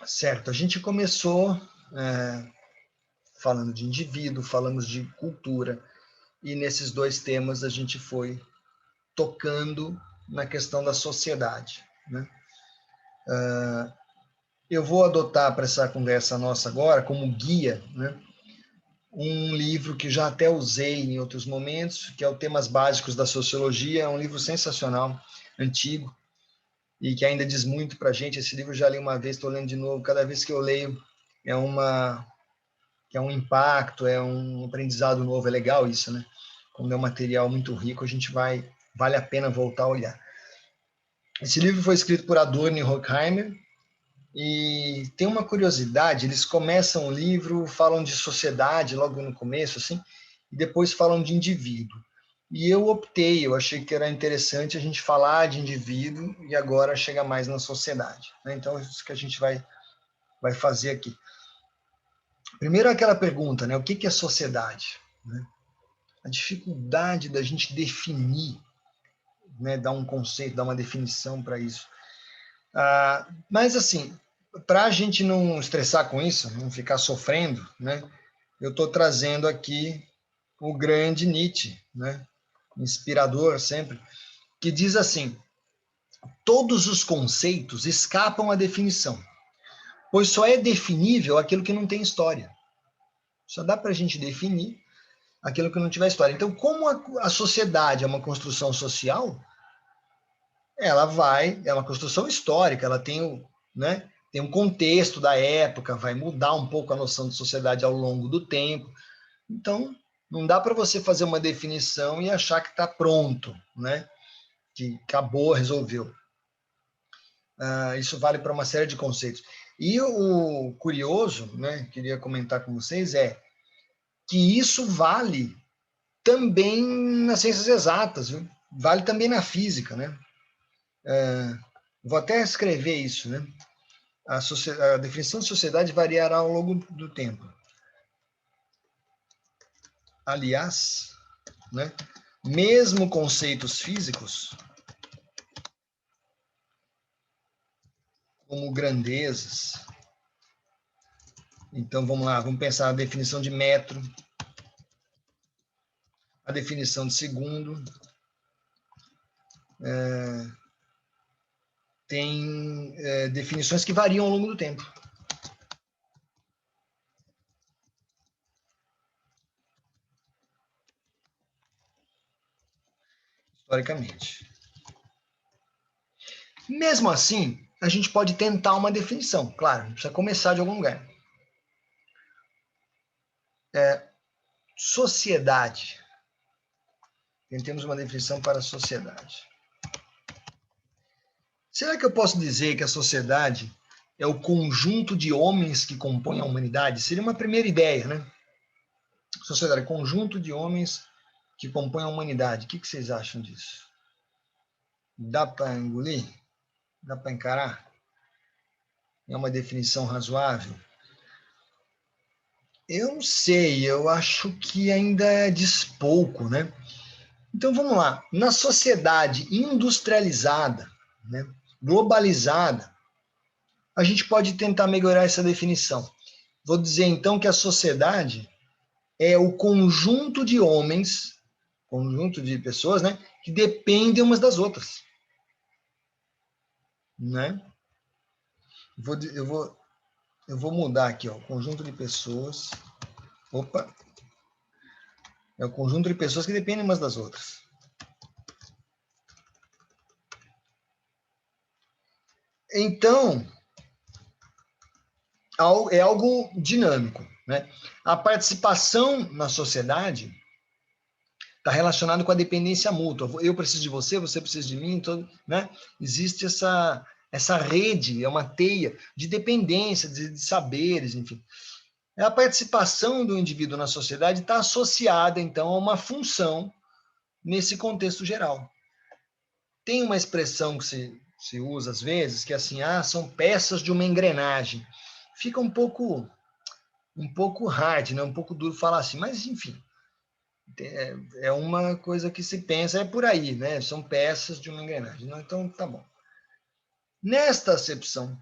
Certo, a gente começou falando de indivíduo, falamos de cultura, e nesses dois temas a gente foi tocando na questão da sociedade, né? Eu vou adotar para essa conversa nossa agora, como guia, né, um livro que já até usei em outros momentos, que é o Temas Básicos da Sociologia, é um livro sensacional, antigo, e que ainda diz muito para a gente. Esse livro eu já li uma vez, estou lendo de novo, cada vez que eu leio é um impacto, é um aprendizado novo, é legal isso, né? Quando é um material muito rico, vale a pena voltar a olhar. Esse livro foi escrito por Adorno e Horkheimer, e tem uma curiosidade, eles começam o livro, falam de sociedade logo no começo, assim, e depois falam de indivíduo. E eu achei que era interessante a gente falar de indivíduo e agora chega mais na sociedade, né? Então, é isso que a gente vai fazer aqui. Primeiro aquela pergunta, né? O que é sociedade? Né? A dificuldade da gente definir, né? Dar um conceito, dar uma definição para isso. Mas, assim, para a gente não estressar com isso, não ficar sofrendo, né? Eu estou trazendo aqui o grande Nietzsche, né? Inspirador sempre, que diz assim: todos os conceitos escapam à definição, pois só é definível aquilo que não tem história. Só dá para a gente definir aquilo que não tiver história. Então, como a sociedade é uma construção social, é uma construção histórica, ela tem né, tem um contexto da época, vai mudar um pouco a noção de sociedade ao longo do tempo. Então, não dá para você fazer uma definição e achar que está pronto, né? Que acabou, resolveu. Isso vale para uma série de conceitos. E o curioso, né, queria comentar com vocês, é que isso vale também nas ciências exatas, viu? Vale também na física, né? Vou até escrever isso, né? A definição de sociedade variará ao longo do tempo. Aliás, né, mesmo conceitos físicos, como grandezas, então vamos lá, vamos pensar a definição de metro, a definição de segundo, tem definições que variam ao longo do tempo. Historicamente. Mesmo assim, a gente pode tentar uma definição, claro, precisa começar de algum lugar. Sociedade. Temos uma definição para a sociedade. Será que eu posso dizer que a sociedade é o conjunto de homens que compõem a humanidade? Seria uma primeira ideia, né? Sociedade, conjunto de homens que compõem a humanidade. O que vocês acham disso? Dá para engolir? Dá para encarar? É uma definição razoável? Eu não sei, eu acho que ainda diz pouco, né? Então vamos lá. Na sociedade industrializada, né, globalizada, a gente pode tentar melhorar essa definição. Vou dizer então que a sociedade é o conjunto de homens, conjunto de pessoas, né, que dependem umas das outras, né? Eu vou mudar aqui, ó, conjunto de pessoas. Opa, é o conjunto de pessoas que dependem umas das outras. Então, é algo dinâmico, né? A participação na sociedade está relacionado com a dependência mútua. Eu preciso de você, você precisa de mim, então, né? Existe essa rede, é uma teia de dependência, de saberes, enfim. A participação do indivíduo na sociedade está associada, então, a uma função nesse contexto geral. Tem uma expressão que se usa às vezes, que é assim, são peças de uma engrenagem. Fica um pouco hard, né? Um pouco duro falar assim, mas enfim, é uma coisa que se pensa, é por aí, né? São peças de uma engrenagem. Então, tá bom. Nesta acepção,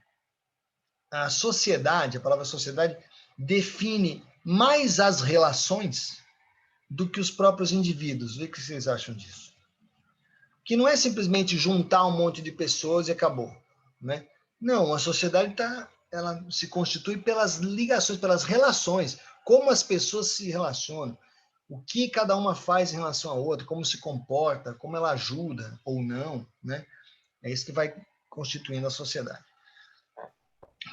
a sociedade, a palavra sociedade, define mais as relações do que os próprios indivíduos. O que vocês acham disso? Que não é simplesmente juntar um monte de pessoas e acabou, né? Não, a sociedade ela se constitui pelas ligações, pelas relações, como as pessoas se relacionam, o que cada uma faz em relação à outra, como se comporta, como ela ajuda ou não, né? É isso que vai constituindo a sociedade.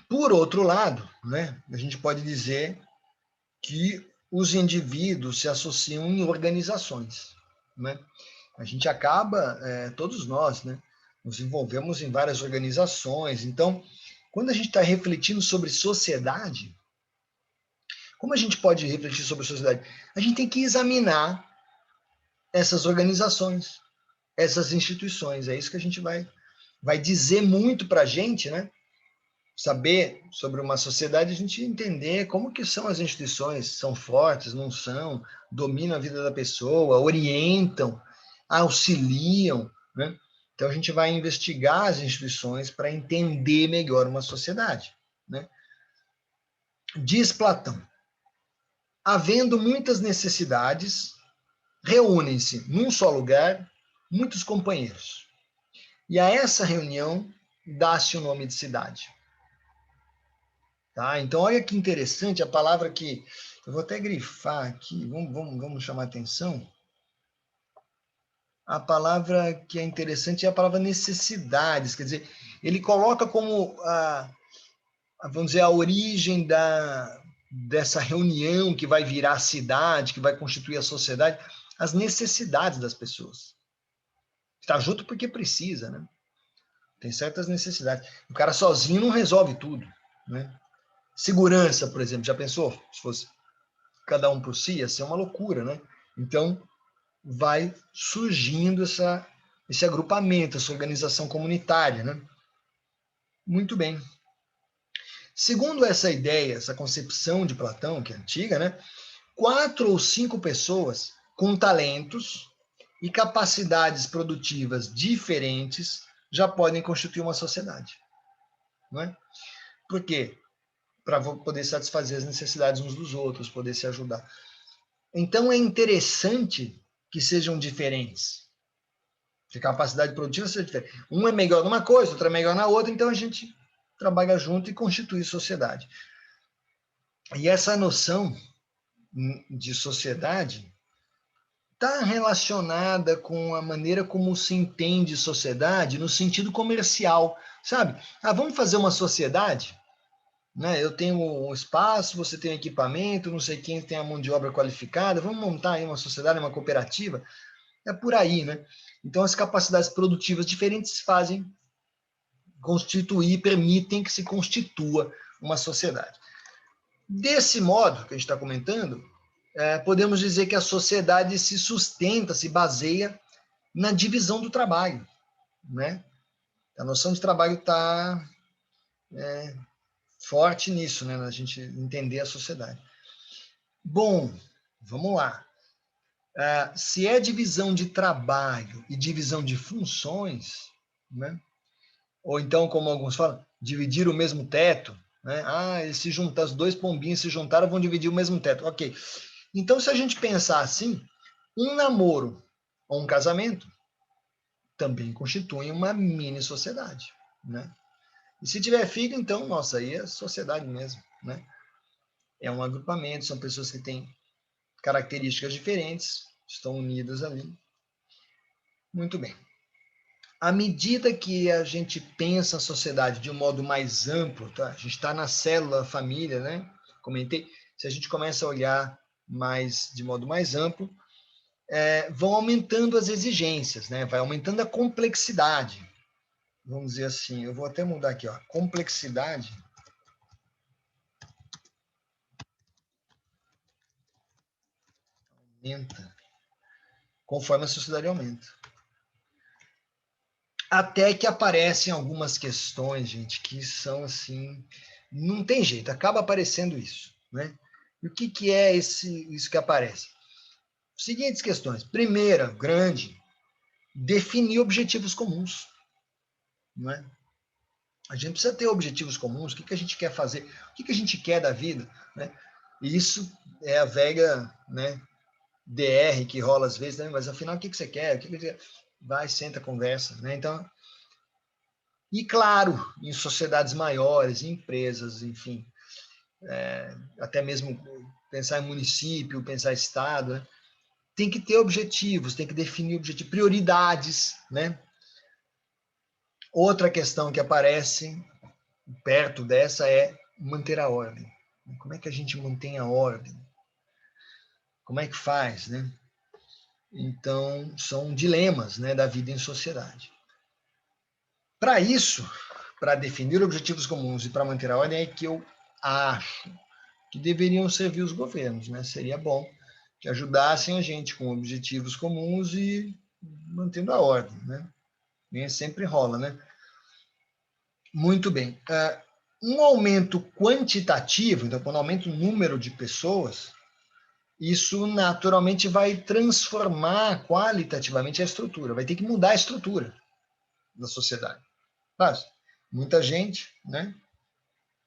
Por outro lado, né, a gente pode dizer que os indivíduos se associam em organizações, né? A gente acaba, todos nós, né, nos envolvemos em várias organizações. Então, quando a gente está refletindo sobre sociedade, como a gente pode refletir sobre sociedade? A gente tem que examinar essas organizações, essas instituições. É isso que a gente vai dizer muito para a gente, né? Saber sobre uma sociedade, a gente entender como que são as instituições, são fortes, não são, dominam a vida da pessoa, orientam, auxiliam, né? Então a gente vai investigar as instituições para entender melhor uma sociedade, né? Diz Platão, havendo muitas necessidades, reúnem-se num só lugar muitos companheiros. E a essa reunião dá-se o nome de cidade. Tá? Então, olha que interessante a palavra que... Eu vou até grifar aqui, vamos chamar atenção. A palavra que é interessante é a palavra necessidades, quer dizer, ele coloca como, vamos dizer, a origem dessa reunião que vai virar a cidade, que vai constituir a sociedade, as necessidades das pessoas. Está junto porque precisa, né? Tem certas necessidades. O cara sozinho não resolve tudo, né? Segurança, por exemplo, já pensou? Se fosse cada um por si, ia ser uma loucura, né? Então, vai surgindo esse agrupamento, essa organização comunitária, né? Muito bem. Segundo essa ideia, essa concepção de Platão, que é antiga, né? 4 ou 5 pessoas com talentos e capacidades produtivas diferentes já podem constituir uma sociedade, não é? Por quê? Para poder satisfazer as necessidades uns dos outros, poder se ajudar. Então, é interessante que sejam diferentes. Que a capacidade produtiva seja diferente. Um é melhor numa coisa, outro é melhor na outra, então a gente trabalha junto e constitui sociedade. E essa noção de sociedade está relacionada com a maneira como se entende sociedade no sentido comercial, sabe? Vamos fazer uma sociedade? Né? Eu tenho um espaço, você tem um equipamento, não sei quem tem a mão de obra qualificada, vamos montar aí uma sociedade, uma cooperativa? É por aí, né? Então, as capacidades produtivas diferentes permitem que se constitua uma sociedade. Desse modo que a gente está comentando, podemos dizer que a sociedade se sustenta, se baseia na divisão do trabalho, né? A noção de trabalho está forte nisso, né? Na gente entender a sociedade. Bom, vamos lá. Se é divisão de trabalho e divisão de funções, né? Ou então, como alguns falam, dividir o mesmo teto, né? Eles se juntaram, os dois pombinhos se juntaram, vão dividir o mesmo teto. Ok. Então, se a gente pensar assim, um namoro ou um casamento também constitui uma mini sociedade, né? E se tiver filho, então, nossa, aí é sociedade mesmo, né? É um agrupamento, são pessoas que têm características diferentes, estão unidas ali. Muito bem. À medida que a gente pensa a sociedade de um modo mais amplo, tá? A gente está na célula família, né? Comentei. Se a gente começa a olhar de modo mais amplo, vão aumentando as exigências, né? Vai aumentando a complexidade. Vamos dizer assim, eu vou até mudar aqui, ó. Complexidade. Aumenta conforme a sociedade aumenta. Até que aparecem algumas questões, gente, que são assim, não tem jeito, acaba aparecendo isso, né? E o que é isso que aparece? Seguintes questões. Primeira, grande, definir objetivos comuns, não é? A gente precisa ter objetivos comuns, o que a gente quer fazer, o que a gente quer da vida, né? E isso é a velha, né, DR que rola às vezes, né? Mas afinal, o que você quer? O que você quer? Vai, senta, conversa, né? Então, e claro, em sociedades maiores, em empresas, enfim, até mesmo pensar em município, pensar em estado, né? Tem que ter objetivos, tem que definir objetivos, prioridades, né? Outra questão que aparece perto dessa é manter a ordem. Como é que a gente mantém a ordem? Como é que faz, né? Então, são dilemas, né, da vida em sociedade. Para isso, para definir objetivos comuns e para manter a ordem, é que eu acho que deveriam servir os governos, né? Seria bom que ajudassem a gente com objetivos comuns e mantendo a ordem, né? Nem sempre rola, né? Muito bem. Um aumento quantitativo, então, quando aumenta o número de pessoas, isso naturalmente vai transformar qualitativamente a estrutura, vai ter que mudar a estrutura da sociedade. Mas, muita gente, né?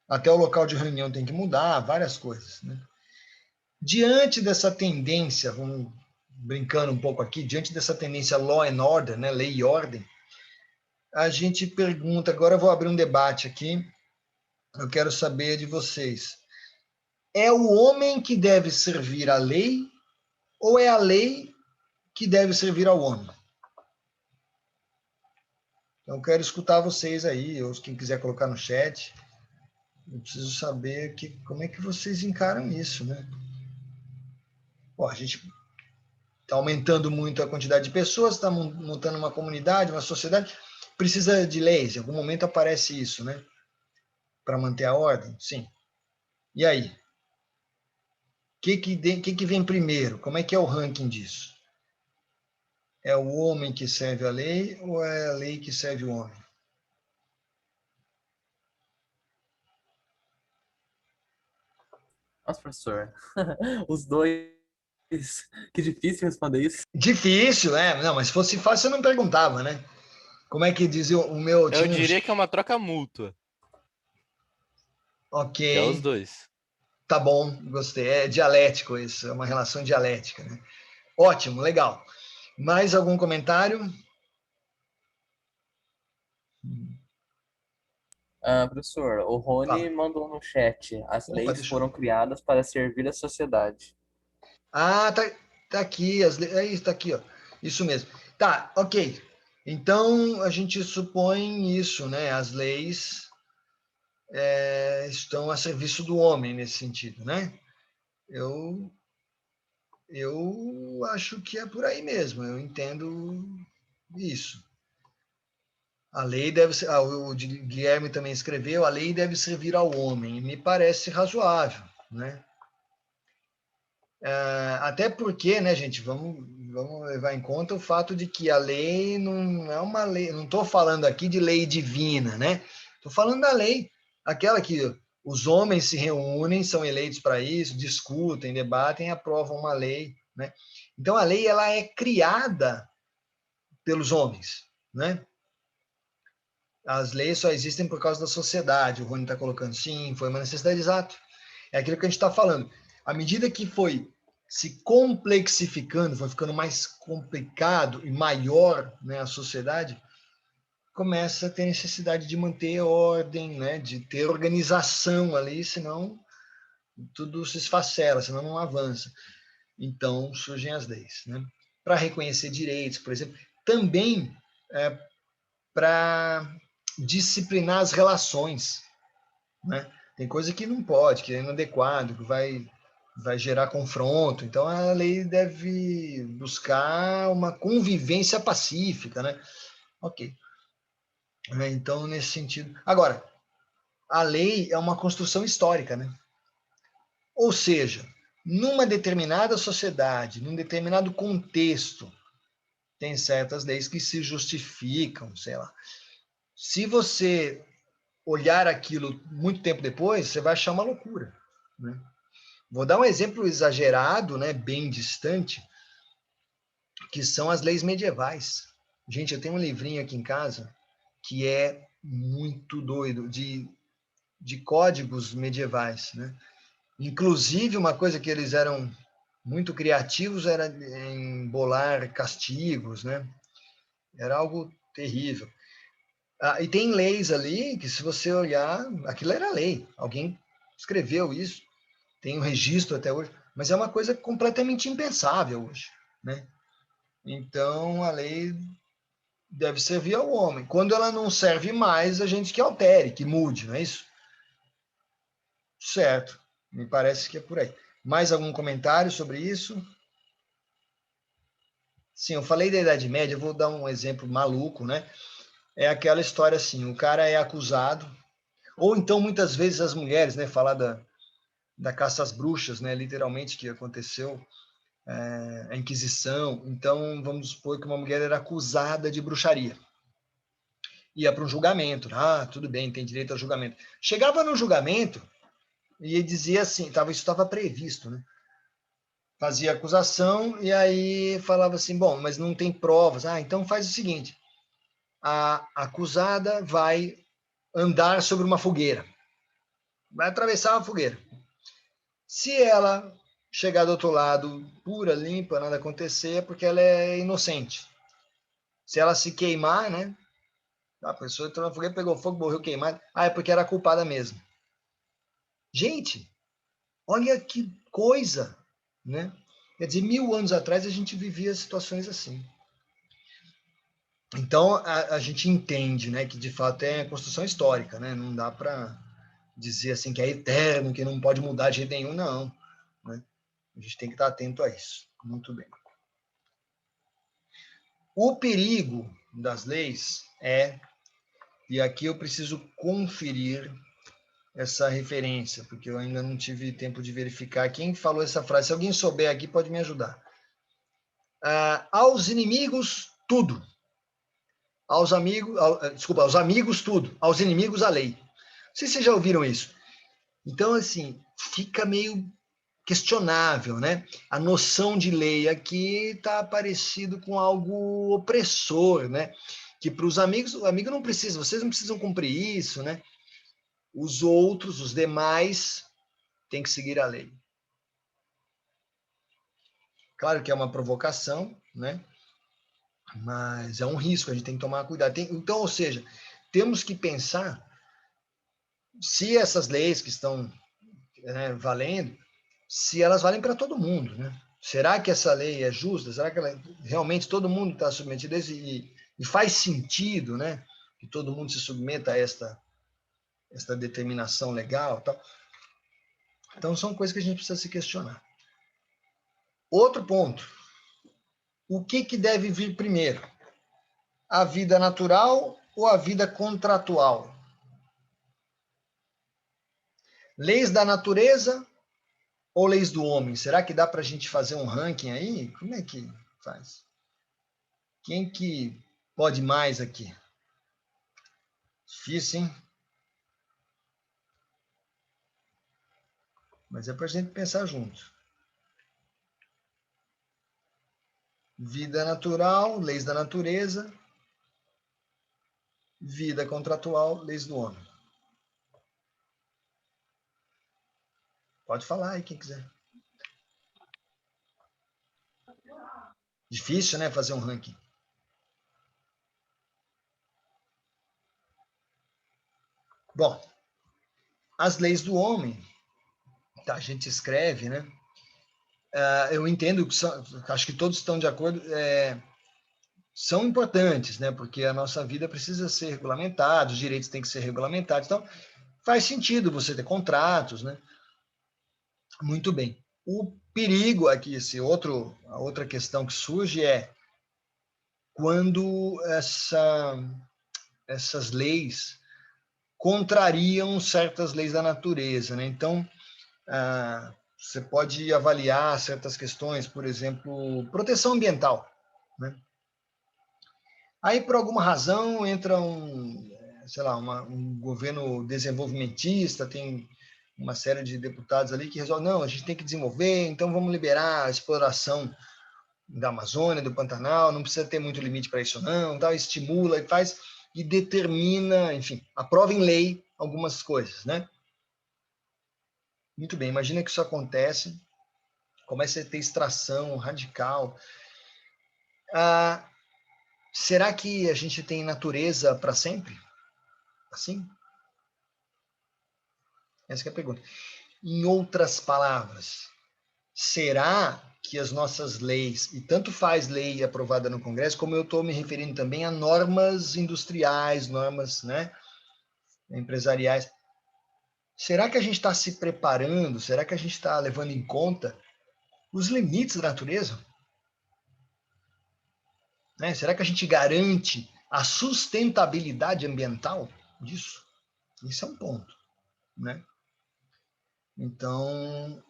Até o local de reunião tem que mudar, várias coisas, né? Diante dessa tendência, vamos brincando um pouco aqui, diante dessa tendência law and order, né, lei e ordem, a gente pergunta, agora eu vou abrir um debate aqui, eu quero saber de vocês. É o homem que deve servir à lei ou é a lei que deve servir ao homem? Então, eu quero escutar vocês aí, ou quem quiser colocar no chat. Eu preciso saber como é que vocês encaram isso, né? Bom, a gente está aumentando muito a quantidade de pessoas, está montando uma comunidade, uma sociedade, precisa de leis. Em algum momento aparece isso, né? Para manter a ordem? Sim. E aí? O que vem primeiro? Como é que é o ranking disso? É o homem que serve a lei ou é a lei que serve o homem? Nossa, professor. Os dois. Que difícil responder isso. Difícil, né? Não, mas se fosse fácil, eu não perguntava, né? Como é que dizia o meu? Eu Tinha uns. diria que é uma troca mútua, Ok, que é os dois. tá bom, gostei. É dialético isso, é uma relação dialética, né? Ótimo, legal. Mais algum comentário? Professor, o Rony Fala. mandou no chat: as Opa, leis deixa eu foram ver. criadas para servir a sociedade. Ah, tá aqui, é isso, tá aqui, ó. Isso mesmo. Tá, ok. Então a gente supõe isso, né? As leis estão a serviço do homem nesse sentido, né? Eu, eu acho que é por aí mesmo. Eu entendo isso. A lei deve ser, o Guilherme também escreveu, a lei deve servir ao homem. Me parece razoável, né? Até porque, né, gente, vamos levar em conta o fato de que a lei não é uma lei, não estou falando aqui de lei divina, né? Estou falando da lei, aquela que os homens se reúnem, são eleitos para isso, discutem, debatem, aprovam uma lei, né? Então a lei ela é criada pelos homens, né? As leis só existem por causa da sociedade. O Rony está colocando sim, foi uma necessidade exata. É aquilo que a gente está falando. À medida que foi se complexificando, foi ficando mais complicado e maior, né, a sociedade, começa a ter necessidade de manter ordem, né, de ter organização ali, senão tudo se esfacela, senão não avança. Então surgem as leis, né? Para reconhecer direitos, por exemplo, também para disciplinar as relações, né? Tem coisa que não pode, que é inadequado, que vai gerar confronto. Então, a lei deve buscar uma convivência pacífica, né? Ok. Então, nesse sentido. Agora, a lei é uma construção histórica, né? Ou seja, numa determinada sociedade, num determinado contexto, tem certas leis que se justificam, sei lá. Se você olhar aquilo muito tempo depois, você vai achar uma loucura, né? Vou dar um exemplo exagerado, né, bem distante, que são as leis medievais. Gente, eu tenho um livrinho aqui em casa que é muito doido, de códigos medievais, né? Inclusive, uma coisa que eles eram muito criativos era em bolar castigos, né? Era algo terrível. E tem leis ali que, se você olhar, aquilo era lei. Alguém escreveu isso, tem um registro até hoje, mas é uma coisa completamente impensável hoje, né? Então, a lei deve servir ao homem. Quando ela não serve mais, a gente que altere, que mude, não é isso? Certo, me parece que é por aí. Mais algum comentário sobre isso? Sim, eu falei da Idade Média, eu vou dar um exemplo maluco, né? É aquela história assim, o cara é acusado, ou então muitas vezes as mulheres, né, falar da caça às bruxas, né, literalmente, que aconteceu, a Inquisição. Então, vamos supor que uma mulher era acusada de bruxaria. Ia para um julgamento. Tudo bem, tem direito ao julgamento. Chegava no julgamento e dizia assim, isso estava previsto, né? Fazia acusação e aí falava assim, bom, mas não tem provas. Então faz o seguinte, a acusada vai andar sobre uma fogueira. Vai atravessar a fogueira. Se ela chegar do outro lado pura, limpa, nada acontecer, é porque ela é inocente. Se ela se queimar, né? A pessoa entrou na fogueira, pegou fogo, morreu queimada. É porque era culpada mesmo. Gente, olha que coisa, né? Quer dizer, 1000 anos atrás a gente vivia situações assim. Então, a gente entende, né, que de fato é construção histórica, né? Não dá para dizer assim que é eterno, que não pode mudar de jeito nenhum, não. Né? A gente tem que estar atento a isso. Muito bem. O perigo das leis e aqui eu preciso conferir essa referência, porque eu ainda não tive tempo de verificar quem falou essa frase. Se alguém souber aqui, pode me ajudar. Aos inimigos, tudo. Aos amigos, tudo. Aos inimigos, a lei. Não sei se vocês já ouviram isso. Então, assim, fica meio questionável, né? A noção de lei aqui está parecido com algo opressor, né? Que para os amigos, o amigo não precisa, vocês não precisam cumprir isso, né? Os outros, os demais, têm que seguir a lei. Claro que é uma provocação, né? Mas é um risco, a gente tem que tomar cuidado. Então, ou seja, temos que pensar se essas leis que estão, né, valendo, se elas valem para todo mundo, né? Será que essa lei é justa? Será que realmente todo mundo está submetido a isso e faz sentido, né, que todo mundo se submeta a esta determinação legal, tal? Então são coisas que a gente precisa se questionar. Outro ponto: o que deve vir primeiro? A vida natural ou a vida contratual? Leis da natureza ou leis do homem? Será que dá para a gente fazer um ranking aí? Como é que faz? Quem que pode mais aqui? Difícil, hein? Mas é para a gente pensar junto. Vida natural, leis da natureza. Vida contratual, leis do homem. Pode falar aí, quem quiser. Difícil, né, fazer um ranking. Bom, as leis do homem, a gente escreve, né? Eu entendo que acho que todos estão de acordo, são importantes, né? Porque a nossa vida precisa ser regulamentada, os direitos têm que ser regulamentados. Então, faz sentido você ter contratos, né? Muito bem. O perigo aqui, a outra questão que surge é quando essas leis contrariam certas leis da natureza, né? Então, você pode avaliar certas questões, por exemplo, proteção ambiental, né? Aí, por alguma razão, entra um governo desenvolvimentista, tem uma série de deputados ali que resolvem, não, a gente tem que desenvolver, então vamos liberar a exploração da Amazônia, do Pantanal, não precisa ter muito limite para isso não, tal, estimula e faz, e determina, enfim, aprova em lei algumas coisas, né? Muito bem, imagina que isso acontece, começa a ter extração radical. Será que a gente tem natureza para sempre? Assim? Essa é a pergunta. Em outras palavras, será que as nossas leis, e tanto faz lei aprovada no Congresso, como eu estou me referindo também a normas industriais, normas, né, empresariais, será que a gente está se preparando, será que a gente está levando em conta os limites da natureza? Né? Será que a gente garante a sustentabilidade ambiental disso? Isso é um ponto, né? Então,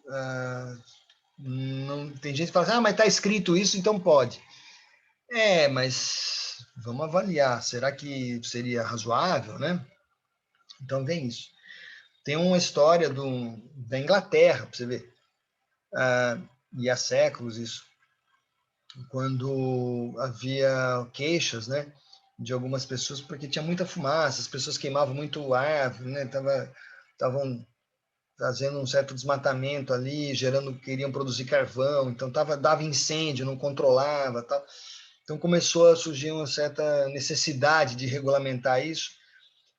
não, tem gente que fala assim, mas está escrito isso, então pode. Mas vamos avaliar, será que seria razoável, né? Então vem isso. Tem uma história da Inglaterra, para você ver, e há séculos isso, quando havia queixas, né, de algumas pessoas, porque tinha muita fumaça, as pessoas queimavam muito árvore, né, estavam fazendo um certo desmatamento ali, queriam produzir carvão, então dava incêndio, não controlava, tal. Então começou a surgir uma certa necessidade de regulamentar isso.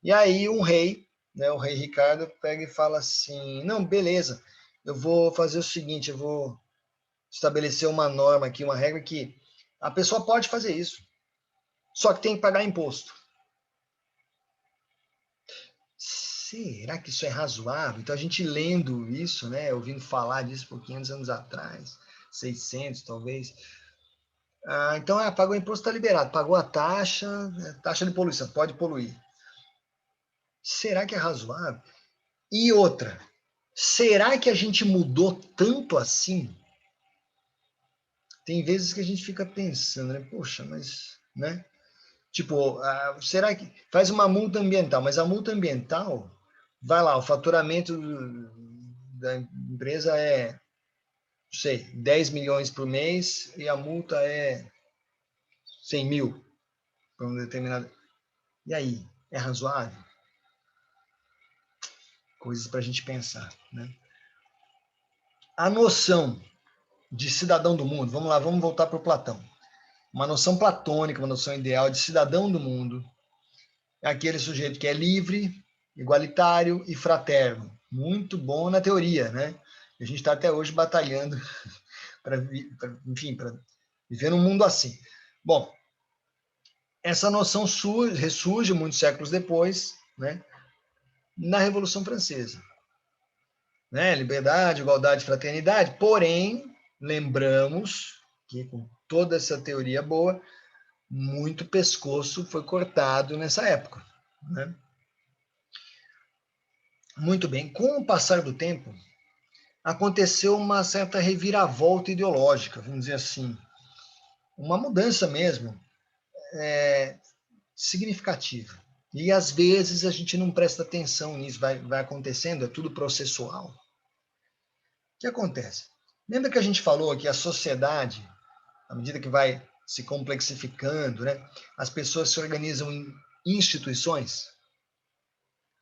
E aí um rei, né, o rei Ricardo, pega e fala assim, não, beleza, eu vou fazer o seguinte, eu vou estabelecer uma norma aqui, uma regra que a pessoa pode fazer isso, só que tem que pagar imposto. Será que isso é razoável? Então, a gente lendo isso, né, ouvindo falar disso por 500 anos atrás, 600 talvez. Então, pagou o imposto, está liberado. Pagou a taxa de poluição, pode poluir. Será que é razoável? E outra, será que a gente mudou tanto assim? Tem vezes que a gente fica pensando, né? Poxa, mas, né? Tipo, será que faz uma multa ambiental? Mas a multa ambiental, vai lá, o faturamento da empresa é, não sei, 10 milhões por mês e a multa é 100 mil para um determinado. E aí, é razoável? Coisas para a gente pensar, né? A noção de cidadão do mundo, vamos lá, vamos voltar para o Platão. Uma noção platônica, uma noção ideal de cidadão do mundo é aquele sujeito que é livre, igualitário e fraterno. Muito bom na teoria, né? A gente está até hoje batalhando para viver num mundo assim. Bom, essa noção ressurge muitos séculos depois, né, na Revolução Francesa. Né? Liberdade, igualdade, fraternidade, porém, lembramos que com toda essa teoria boa, muito pescoço foi cortado nessa época. Né? Muito bem, com o passar do tempo, aconteceu uma certa reviravolta ideológica, vamos dizer assim, uma mudança mesmo significativa. E às vezes a gente não presta atenção nisso, vai acontecendo, é tudo processual. O que acontece? Lembra que a gente falou que a sociedade, à medida que vai se complexificando, né, as pessoas se organizam em instituições?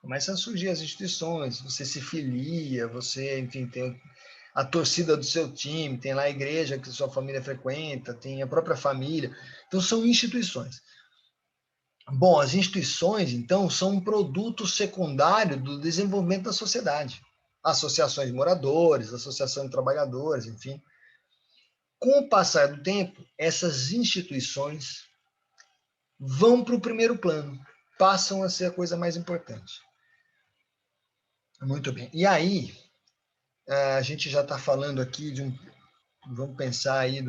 Começam a surgir as instituições, você se filia, você, enfim, tem a torcida do seu time, tem lá a igreja que sua família frequenta, tem a própria família. Então, são instituições. Bom, as instituições, então, são um produto secundário do desenvolvimento da sociedade. Associações de moradores, associação de trabalhadores, enfim. Com o passar do tempo, essas instituições vão para o primeiro plano, passam a ser a coisa mais importante. Muito bem. E aí, a gente já está falando aqui vamos pensar aí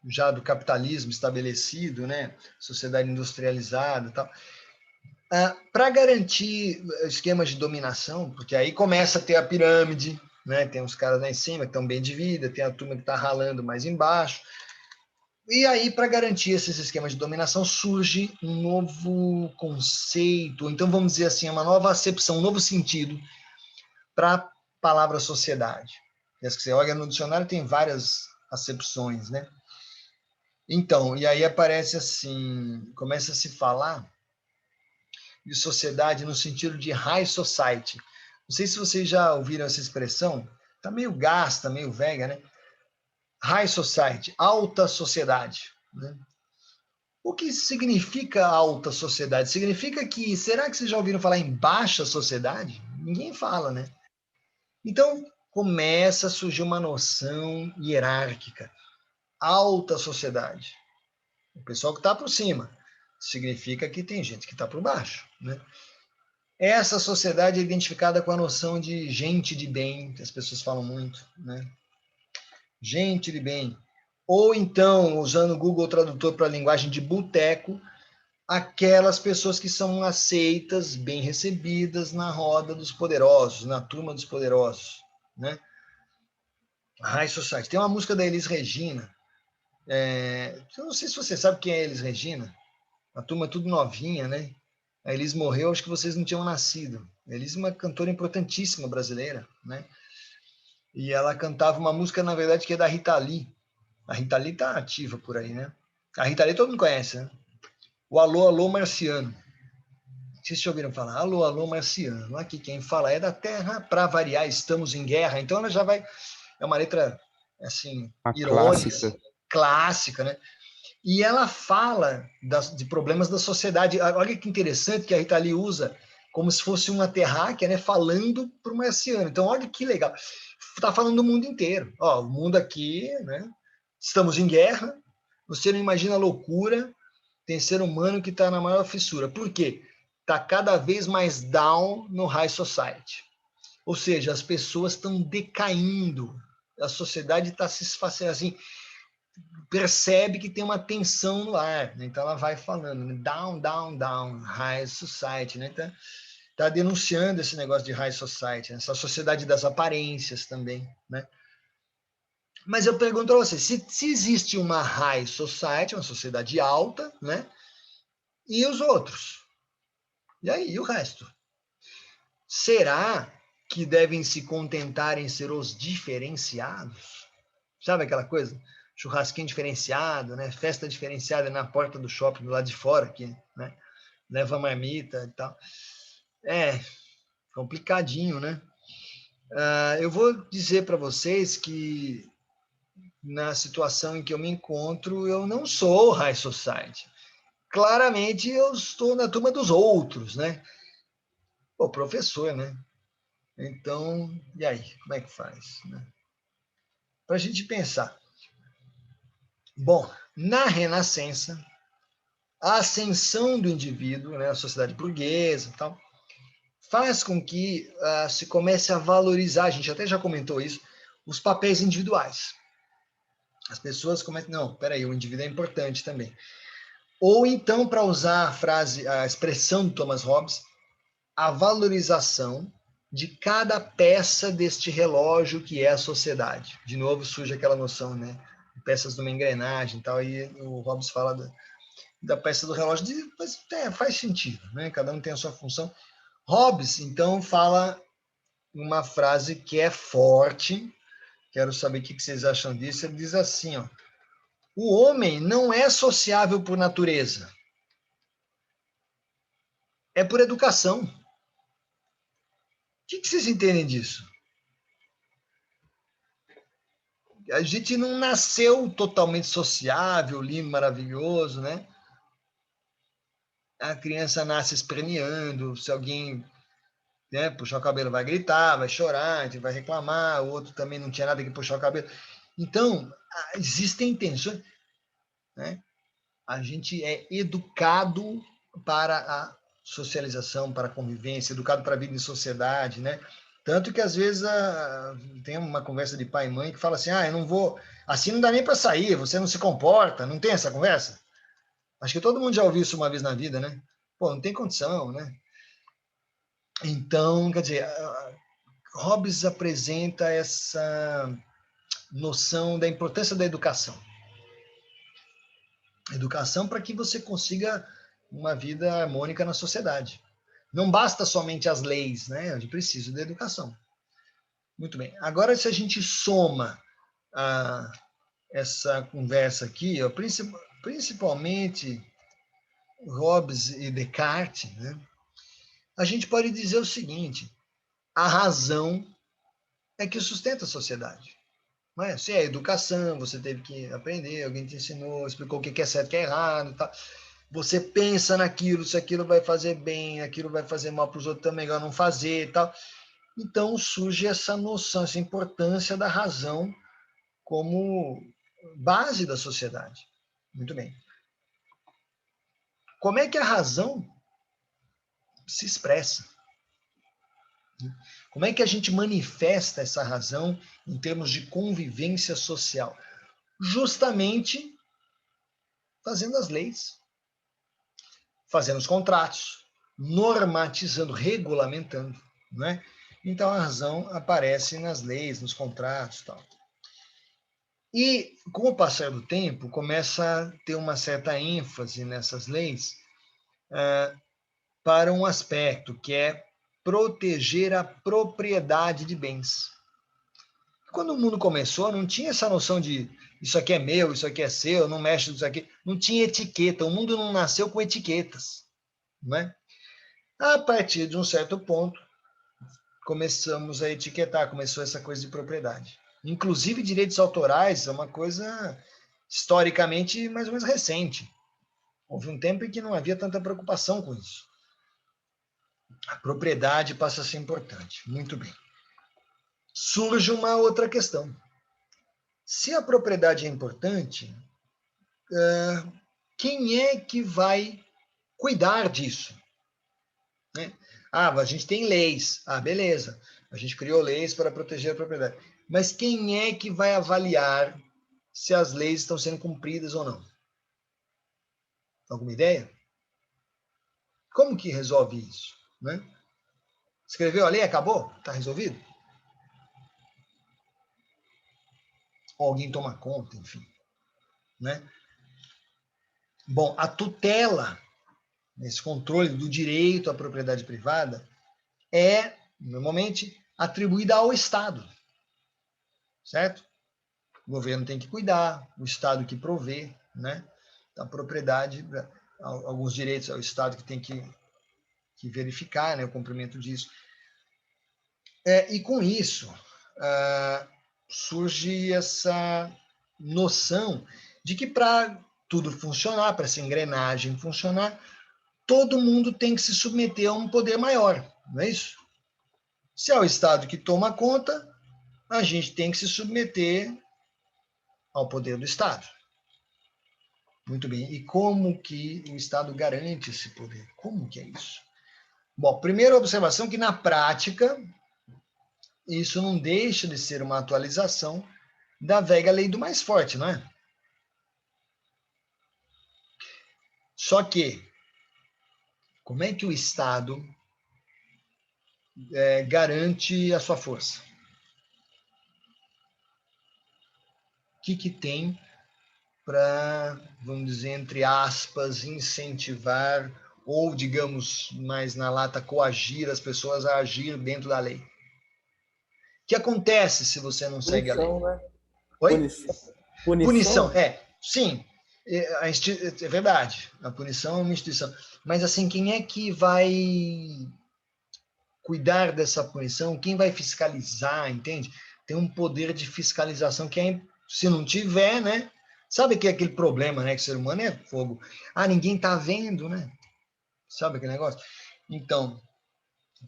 já do capitalismo estabelecido, né? Sociedade industrializada e tal. Para garantir esquemas de dominação, porque aí começa a ter a pirâmide, né? Tem os caras lá em cima que estão bem de vida, tem a turma que está ralando mais embaixo. E aí, para garantir esses esquemas de dominação, surge um novo conceito, então vamos dizer assim, uma nova acepção, um novo sentido para a palavra sociedade. Se você olha no dicionário, tem várias acepções, né? Então, e aí aparece assim, começa a se falar de sociedade no sentido de high society. Não sei se vocês já ouviram essa expressão, está meio gasta, meio velha, né? High society, alta sociedade. Né? O que significa alta sociedade? Significa que, será que vocês já ouviram falar em baixa sociedade? Ninguém fala, né? Então, começa a surgir uma noção hierárquica. Alta sociedade. O pessoal que está por cima. Significa que tem gente que está por baixo, né? Essa sociedade é identificada com a noção de gente de bem, que as pessoas falam muito, né? Gente de bem. Ou então, usando o Google Tradutor para a linguagem de boteco, aquelas pessoas que são aceitas, bem recebidas na roda dos poderosos, na turma dos poderosos, né? High Society. Tem uma música da Elis Regina. Eu não sei se você sabe quem é Elis Regina. A turma é tudo novinha, né? A Elis morreu, acho que vocês não tinham nascido. A Elis é uma cantora importantíssima brasileira, né? E ela cantava uma música, na verdade, que é da Rita Lee. A Rita Lee está ativa por aí, né? A Rita Lee todo mundo conhece, né? O Alô, Alô, Marciano. Vocês já ouviram falar? Alô, Alô, Marciano. Aqui quem fala é da Terra, para variar, estamos em guerra. Então ela já vai... É uma letra, assim, A irônica, clássica. clássica, né? E ela fala de problemas da sociedade. Olha que interessante que a Rita Lee usa como se fosse uma terráquea, né, falando para o marciano. Então, olha que legal. Está falando do mundo inteiro. Ó, o mundo aqui, né? Estamos em guerra. Você não imagina a loucura. Tem ser humano que está na maior fissura. Por quê? Está cada vez mais down no high society. Ou seja, as pessoas estão decaindo. A sociedade está se esfacelando assim. Percebe que tem uma tensão no ar, né? Então ela vai falando, né? Down, down, down, high society, né? Então, tá denunciando esse negócio de high society, essa sociedade das aparências também, né? Mas eu pergunto a você, se existe uma high society, uma sociedade alta, né? E os outros? E aí, e o resto? Será que devem se contentar em ser os diferenciados? Sabe aquela coisa? Churrasquinho diferenciado, né? Festa diferenciada na porta do shopping do lado de fora aqui, né? Leva marmita e tal. É complicadinho, né? Eu vou dizer para vocês que na situação em que eu me encontro, eu não sou high society. Claramente eu estou na turma dos outros, né? O professor, né? Então, e aí, como é que faz? Né? Para a gente pensar. Bom, na Renascença, a ascensão do indivíduo, né, a sociedade burguesa e tal, faz com que se comece a valorizar, a gente até já comentou isso, os papéis individuais. As pessoas começam, não, peraí, o indivíduo é importante também. Ou então, para usar a expressão do Thomas Hobbes, a valorização de cada peça deste relógio que é a sociedade. De novo surge aquela noção, né? Peças de uma engrenagem e tal, e o Hobbes fala da peça do relógio, faz sentido, né? Cada um tem a sua função. Hobbes, então, fala uma frase que é forte, quero saber o que vocês acham disso, ele diz assim, ó, o homem não é sociável por natureza, é por educação. O que vocês entendem disso? A gente não nasceu totalmente sociável, lindo, maravilhoso, né? A criança nasce esperneando, se alguém, né, puxar o cabelo vai gritar, vai chorar, vai reclamar, o outro também não tinha nada que puxar o cabelo. Então, existem tensões, né? A gente é educado para a socialização, para a convivência, educado para a vida em sociedade, né? Tanto que às vezes tem uma conversa de pai e mãe que fala assim, eu não vou, assim não dá nem para sair, você não se comporta, não tem essa conversa? Acho que todo mundo já ouviu isso uma vez na vida, né? Pô, não tem condição, né? Então, quer dizer, Hobbes apresenta essa noção da importância da educação. Educação para que você consiga uma vida harmônica na sociedade. Não basta somente as leis, né? A gente precisa da educação. Muito bem. Agora, se a gente soma essa conversa aqui, ó, principalmente Hobbes e Descartes, né? a gente pode dizer o seguinte: a razão é que sustenta a sociedade. Não é? Se é educação, você teve que aprender, alguém te ensinou, explicou o que é certo e o que é errado, tá? Você pensa naquilo, se aquilo vai fazer bem, aquilo vai fazer mal para os outros, também melhor não fazer e tal. Então surge essa noção, essa importância da razão como base da sociedade. Muito bem. Como é que a razão se expressa? Como é que a gente manifesta essa razão em termos de convivência social? Justamente fazendo as leis, fazendo os contratos, normatizando, regulamentando, não é? Então a razão aparece nas leis, nos contratos, tal. E com o passar do tempo começa a ter uma certa ênfase nessas leis para um aspecto que é proteger a propriedade de bens. Quando o mundo começou, não tinha essa noção de isso aqui é meu, isso aqui é seu, não mexe nisso aqui. Não tinha etiqueta, o mundo não nasceu com etiquetas. Não é? A partir de um certo ponto, começamos a etiquetar, começou essa coisa de propriedade. Inclusive, direitos autorais é uma coisa historicamente mais ou menos recente. Houve um tempo em que não havia tanta preocupação com isso. A propriedade passa a ser importante. Muito bem. Surge uma outra questão. Se a propriedade é importante, quem é que vai cuidar disso? Né? A gente tem leis. Beleza. A gente criou leis para proteger a propriedade. Mas quem é que vai avaliar se as leis estão sendo cumpridas ou não? Alguma ideia? Como que resolve isso? Né? Escreveu a lei, acabou? Está resolvido? Ou alguém toma conta, enfim. Né? Bom, a tutela, esse controle do direito à propriedade privada, é, normalmente, atribuída ao Estado. Certo? O governo tem que cuidar, o Estado que provê, né? A propriedade, alguns direitos é o Estado que tem que verificar, né, o cumprimento disso. E com isso, surge essa noção de que para tudo funcionar, para essa engrenagem funcionar, todo mundo tem que se submeter a um poder maior, não é isso? Se é o Estado que toma conta, a gente tem que se submeter ao poder do Estado. Muito bem. E como que o Estado garante esse poder? Como que é isso? Bom, primeira observação que na prática isso não deixa de ser uma atualização da velha lei do mais forte, não é? Só que como é que o Estado garante a sua força? O que tem para, vamos dizer, entre aspas, incentivar ou, digamos, mais na lata, coagir as pessoas a agir dentro da lei? O que acontece se você não segue a lei? Punição, né? Oi? Punição. Punição, Punição? sim, é verdade, a punição é uma instituição. Mas, assim, quem é que vai cuidar dessa punição? Quem vai fiscalizar, entende? Tem um poder de fiscalização que, se não tiver, né? Sabe que é aquele problema, né? Que o ser humano é fogo. Ninguém tá vendo, né? Sabe aquele negócio? Então,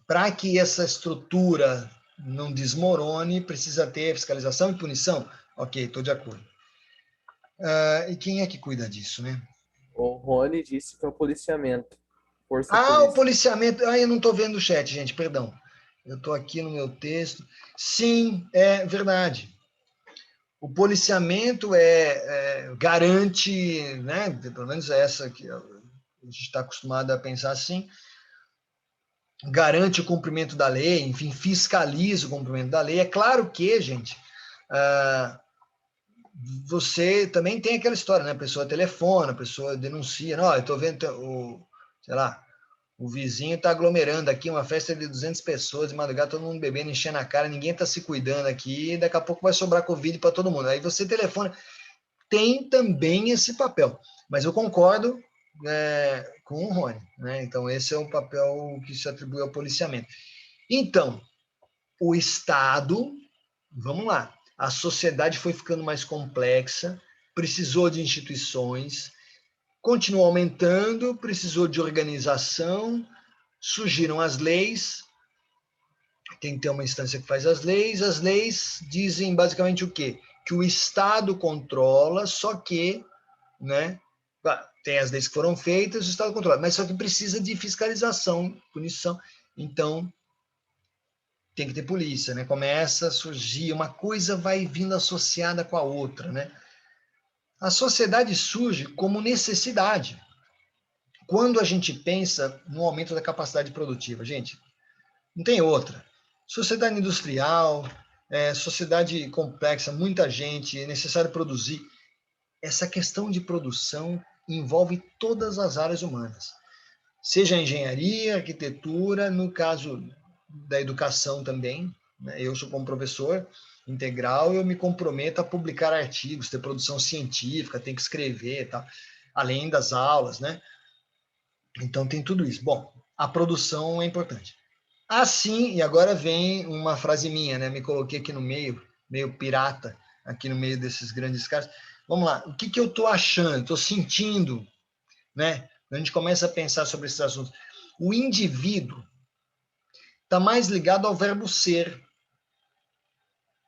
para que essa estrutura não desmorone, precisa ter fiscalização e punição? Ok, estou de acordo. E quem é que cuida disso, né? O Rony disse que é o policiamento. Força O polícia. policiamento. Eu não estou vendo o chat, gente, perdão. Eu estou aqui no meu texto. Sim, é verdade. O policiamento garante, né? Pelo menos essa que a gente está acostumado a pensar assim, garante o cumprimento da lei, enfim, fiscaliza o cumprimento da lei. É claro que, gente, você também tem aquela história, né? A pessoa telefona, a pessoa denuncia, não, eu estou vendo sei lá, o vizinho está aglomerando aqui, uma festa de 200 pessoas, de madrugada, todo mundo bebendo, enchendo a cara, ninguém está se cuidando aqui, e daqui a pouco vai sobrar Covid para todo mundo. Aí você telefona. Tem também esse papel. Mas eu concordo com o Rony, né? Então, esse é o papel que se atribui ao policiamento. Então, o Estado, vamos lá, a sociedade foi ficando mais complexa, precisou de instituições, continuou aumentando, precisou de organização, surgiram as leis, tem que ter uma instância que faz as leis dizem basicamente o quê? Que o Estado controla, só que, né, tem as leis que foram feitas, o Estado controla, mas só que precisa de fiscalização, punição, então tem que ter polícia, né? Começa a surgir, uma coisa vai vindo associada com a outra, né? A sociedade surge como necessidade. Quando a gente pensa no aumento da capacidade produtiva, gente, não tem outra. Sociedade industrial, sociedade complexa, muita gente, é necessário produzir. Essa questão de produção envolve todas as áreas humanas, seja engenharia, arquitetura, no caso da educação também, né? Eu sou como professor integral, eu me comprometo a publicar artigos, ter produção científica, tem que escrever, tá? Além das aulas, né? Então tem tudo isso. Bom, a produção é importante. Assim, e agora vem uma frase minha, né? Me coloquei aqui no meio pirata, aqui no meio desses grandes caras. Vamos lá, o que eu estou achando, estou sentindo, né? A gente começa a pensar sobre esses assuntos. O indivíduo está mais ligado ao verbo ser.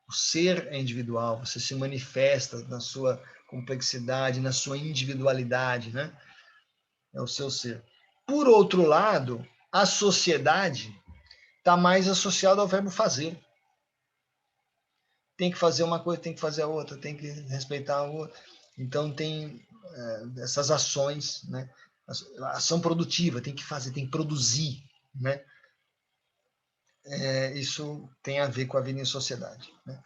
O ser é individual, você se manifesta na sua complexidade, na sua individualidade, né? É o seu ser. Por outro lado, a sociedade está mais associada ao verbo fazer. Tem que fazer uma coisa, tem que fazer a outra, tem que respeitar a outra. Então, tem essas ações, né? A ação produtiva, tem que fazer, tem que produzir, né? Isso tem a ver com a vida em sociedade, né?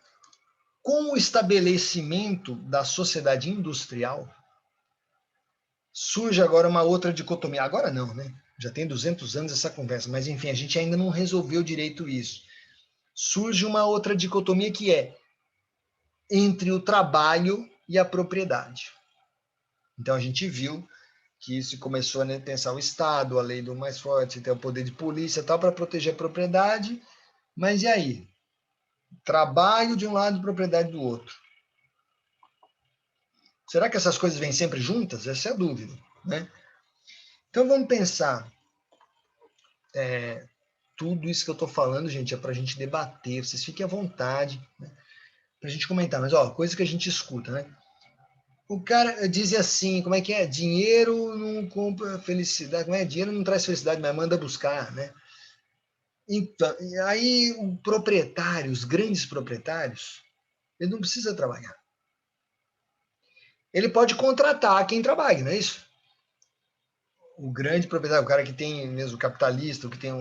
Com o estabelecimento da sociedade industrial, surge agora uma outra dicotomia. Agora não, né? Já tem 200 anos essa conversa, mas enfim, a gente ainda não resolveu direito isso. Surge uma outra dicotomia que é entre o trabalho e a propriedade. Então a gente viu que isso começou a pensar o Estado, a lei do mais forte, ter o poder de polícia tal, para proteger a propriedade, mas e aí? Trabalho de um lado e propriedade do outro. Será que essas coisas vêm sempre juntas? Essa é a dúvida, né? Então vamos pensar, tudo isso que eu estou falando, gente, é para a gente debater, vocês fiquem à vontade, né? Para a gente comentar, mas coisa que a gente escuta, né? O cara diz assim, como é que é? Dinheiro não compra felicidade, não é? Dinheiro não traz felicidade, mas manda buscar, né? Então, e aí o proprietário, os grandes proprietários, ele não precisa trabalhar. Ele pode contratar quem trabalha, não é isso? O grande proprietário, o cara que tem mesmo capitalista, o que tem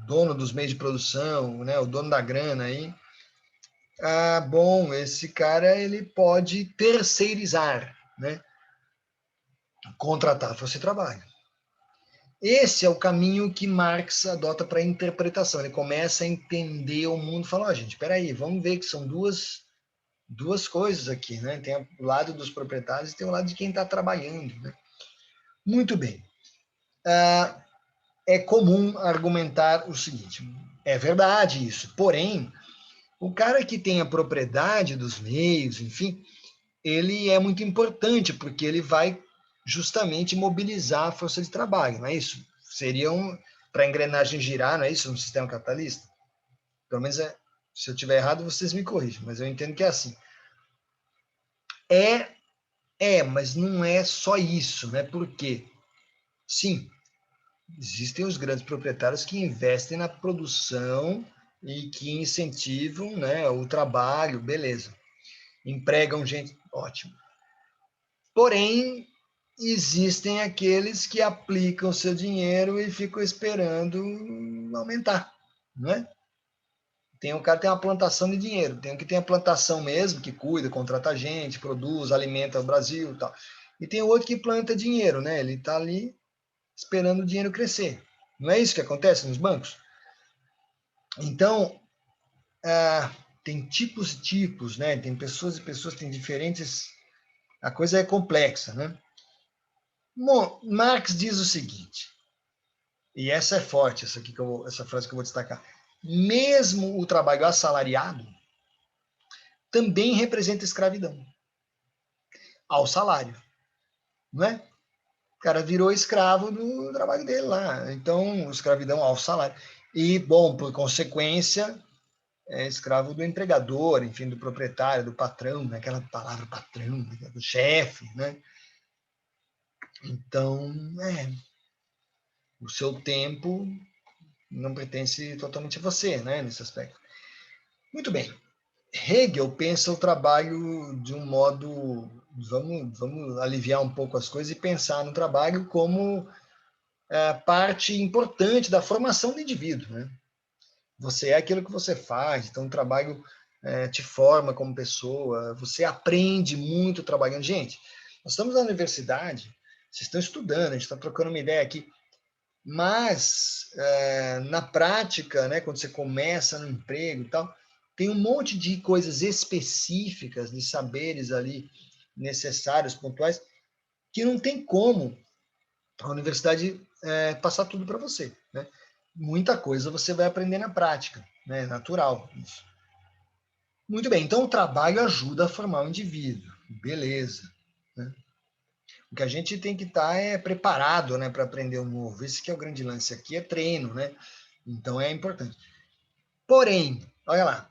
dono dos meios de produção, né, o dono da grana aí. Bom, esse cara ele pode terceirizar, né? Contratar força de trabalho. Esse é o caminho que Marx adota para a interpretação. Ele começa a entender o mundo e fala, gente, espera aí, vamos ver que são duas coisas aqui, né? Tem o lado dos proprietários e tem o lado de quem está trabalhando, né? Muito bem. É comum argumentar o seguinte, é verdade isso, porém, o cara que tem a propriedade dos meios, enfim, ele é muito importante, porque ele vai justamente mobilizar a força de trabalho, não é isso? Seria para a engrenagem girar, não é isso, no sistema capitalista? Pelo menos, se eu estiver errado, vocês me corrigem, mas eu entendo que é assim. Mas não é só isso, né? Porque, sim, existem os grandes proprietários que investem na produção e que incentivam, né, o trabalho, beleza. Empregam gente, ótimo. Porém, existem aqueles que aplicam seu dinheiro e ficam esperando aumentar, não é? Tem um cara que tem uma plantação de dinheiro, tem um que tem a plantação mesmo, que cuida, contrata gente, produz, alimenta o Brasil e tal. E tem outro que planta dinheiro, né? Ele está ali esperando o dinheiro crescer. Não é isso que acontece nos bancos? Então, tem tipos e tipos, né? Tem pessoas e pessoas, tem diferentes... A coisa é complexa, né? Bom, Marx diz o seguinte, e essa é forte, essa frase que eu vou destacar. Mesmo o trabalho assalariado também representa escravidão ao salário, não é? O cara virou escravo do trabalho dele lá. Então, escravidão ao salário. E, bom, por consequência, é escravo do empregador, enfim, do proprietário, do patrão, né? Aquela palavra patrão, né? Do chefe, né? Então, o seu tempo não pertence totalmente a você, né? Nesse aspecto. Muito bem. Hegel pensa o trabalho de um modo, vamos aliviar um pouco as coisas e pensar no trabalho como parte importante da formação do indivíduo, né? Você é aquilo que você faz, então o trabalho te forma como pessoa, você aprende muito trabalhando. Gente, nós estamos na universidade, vocês estão estudando, a gente está trocando uma ideia aqui, mas na prática, né, quando você começa no emprego e tal, tem um monte de coisas específicas, de saberes ali necessários, pontuais, que não tem como a universidade passar tudo para você, né? Muita coisa você vai aprender na prática, né? Natural isso. Muito bem, então o trabalho ajuda a formar o indivíduo, beleza, né? O que a gente tem que estar preparado, né, para aprender o novo. Esse que é o grande lance aqui, é treino, né? Então é importante. Porém, olha lá,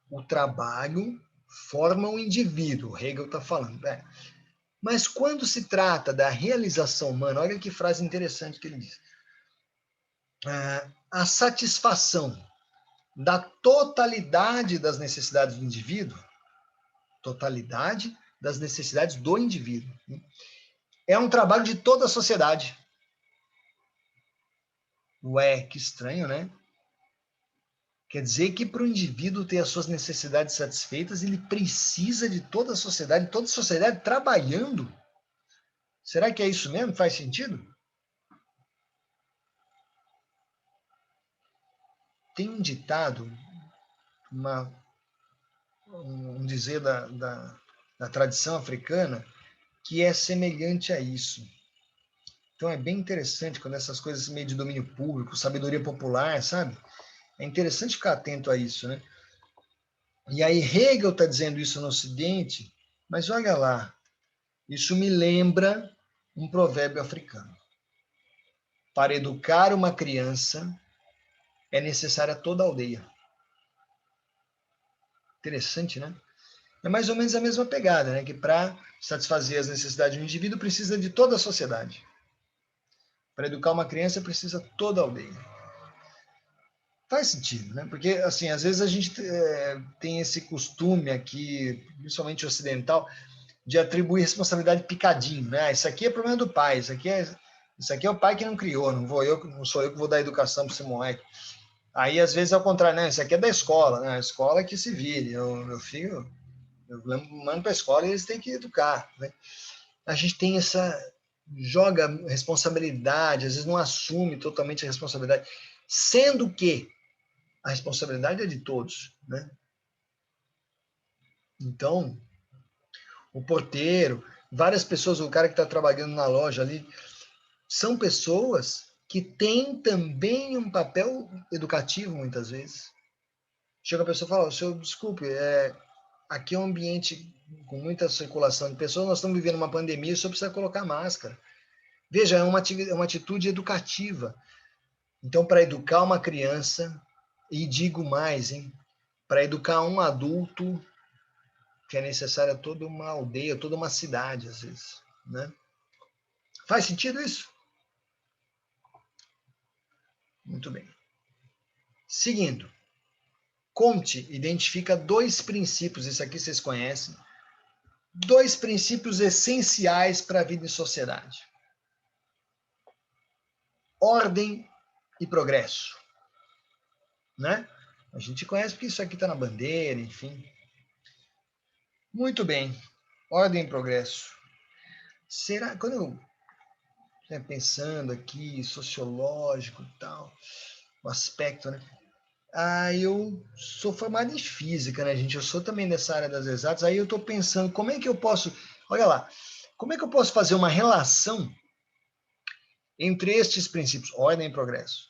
o trabalho forma o indivíduo, Hegel está falando. Mas quando se trata da realização humana, olha que frase interessante que ele diz. A satisfação da totalidade das necessidades do indivíduo, totalidade das necessidades do indivíduo, é um trabalho de toda a sociedade. Ué, que estranho, né? Quer dizer que para o indivíduo ter as suas necessidades satisfeitas, ele precisa de toda a sociedade trabalhando. Será que é isso mesmo? Faz sentido? Tem um ditado, um dizer da tradição africana, que é semelhante a isso. Então é bem interessante quando essas coisas meio de domínio público, sabedoria popular, sabe? É interessante ficar atento a isso, né? E aí Hegel está dizendo isso no Ocidente, mas olha lá, isso me lembra um provérbio africano. Para educar uma criança é necessária toda a aldeia. Interessante, né? É mais ou menos a mesma pegada, né? Que para satisfazer as necessidades do indivíduo precisa de toda a sociedade. Para educar uma criança precisa toda a aldeia. Faz sentido, né? Porque, assim, às vezes a gente tem esse costume aqui, principalmente ocidental, de atribuir responsabilidade picadinho, né? Isso aqui é problema do pai, isso aqui é o pai que não criou, não sou eu que vou dar educação para esse moleque. Aí, às vezes, é o contrário, né? Isso aqui é da escola, né? A escola é que se vire. Meu filho, eu mando para a escola e eles têm que educar, né? A gente tem joga responsabilidade, às vezes não assume totalmente a responsabilidade, sendo que a responsabilidade é de todos, né? Então, o porteiro, várias pessoas, o cara que está trabalhando na loja ali, são pessoas que têm também um papel educativo, muitas vezes. Chega a pessoa e fala, senhor, desculpe, aqui é um ambiente com muita circulação de pessoas, nós estamos vivendo uma pandemia, o senhor precisa colocar máscara. Veja, é uma atitude educativa. Então, para educar uma criança, e digo mais, hein, para educar um adulto, que é necessária toda uma aldeia, toda uma cidade, às vezes, né? Faz sentido isso? Muito bem. Seguindo, Comte identifica dois princípios, isso aqui vocês conhecem, dois princípios essenciais para a vida em sociedade: ordem e progresso, né? A gente conhece porque isso aqui está na bandeira, enfim. Muito bem, ordem e progresso. Será, quando eu pensando aqui, sociológico e tal, o aspecto, né? Eu sou formado em física, né, gente? Eu sou também dessa área das exatas. Aí eu estou pensando, como é que eu posso. Olha lá, Como é que eu posso fazer uma relação entre estes princípios, ordem e progresso,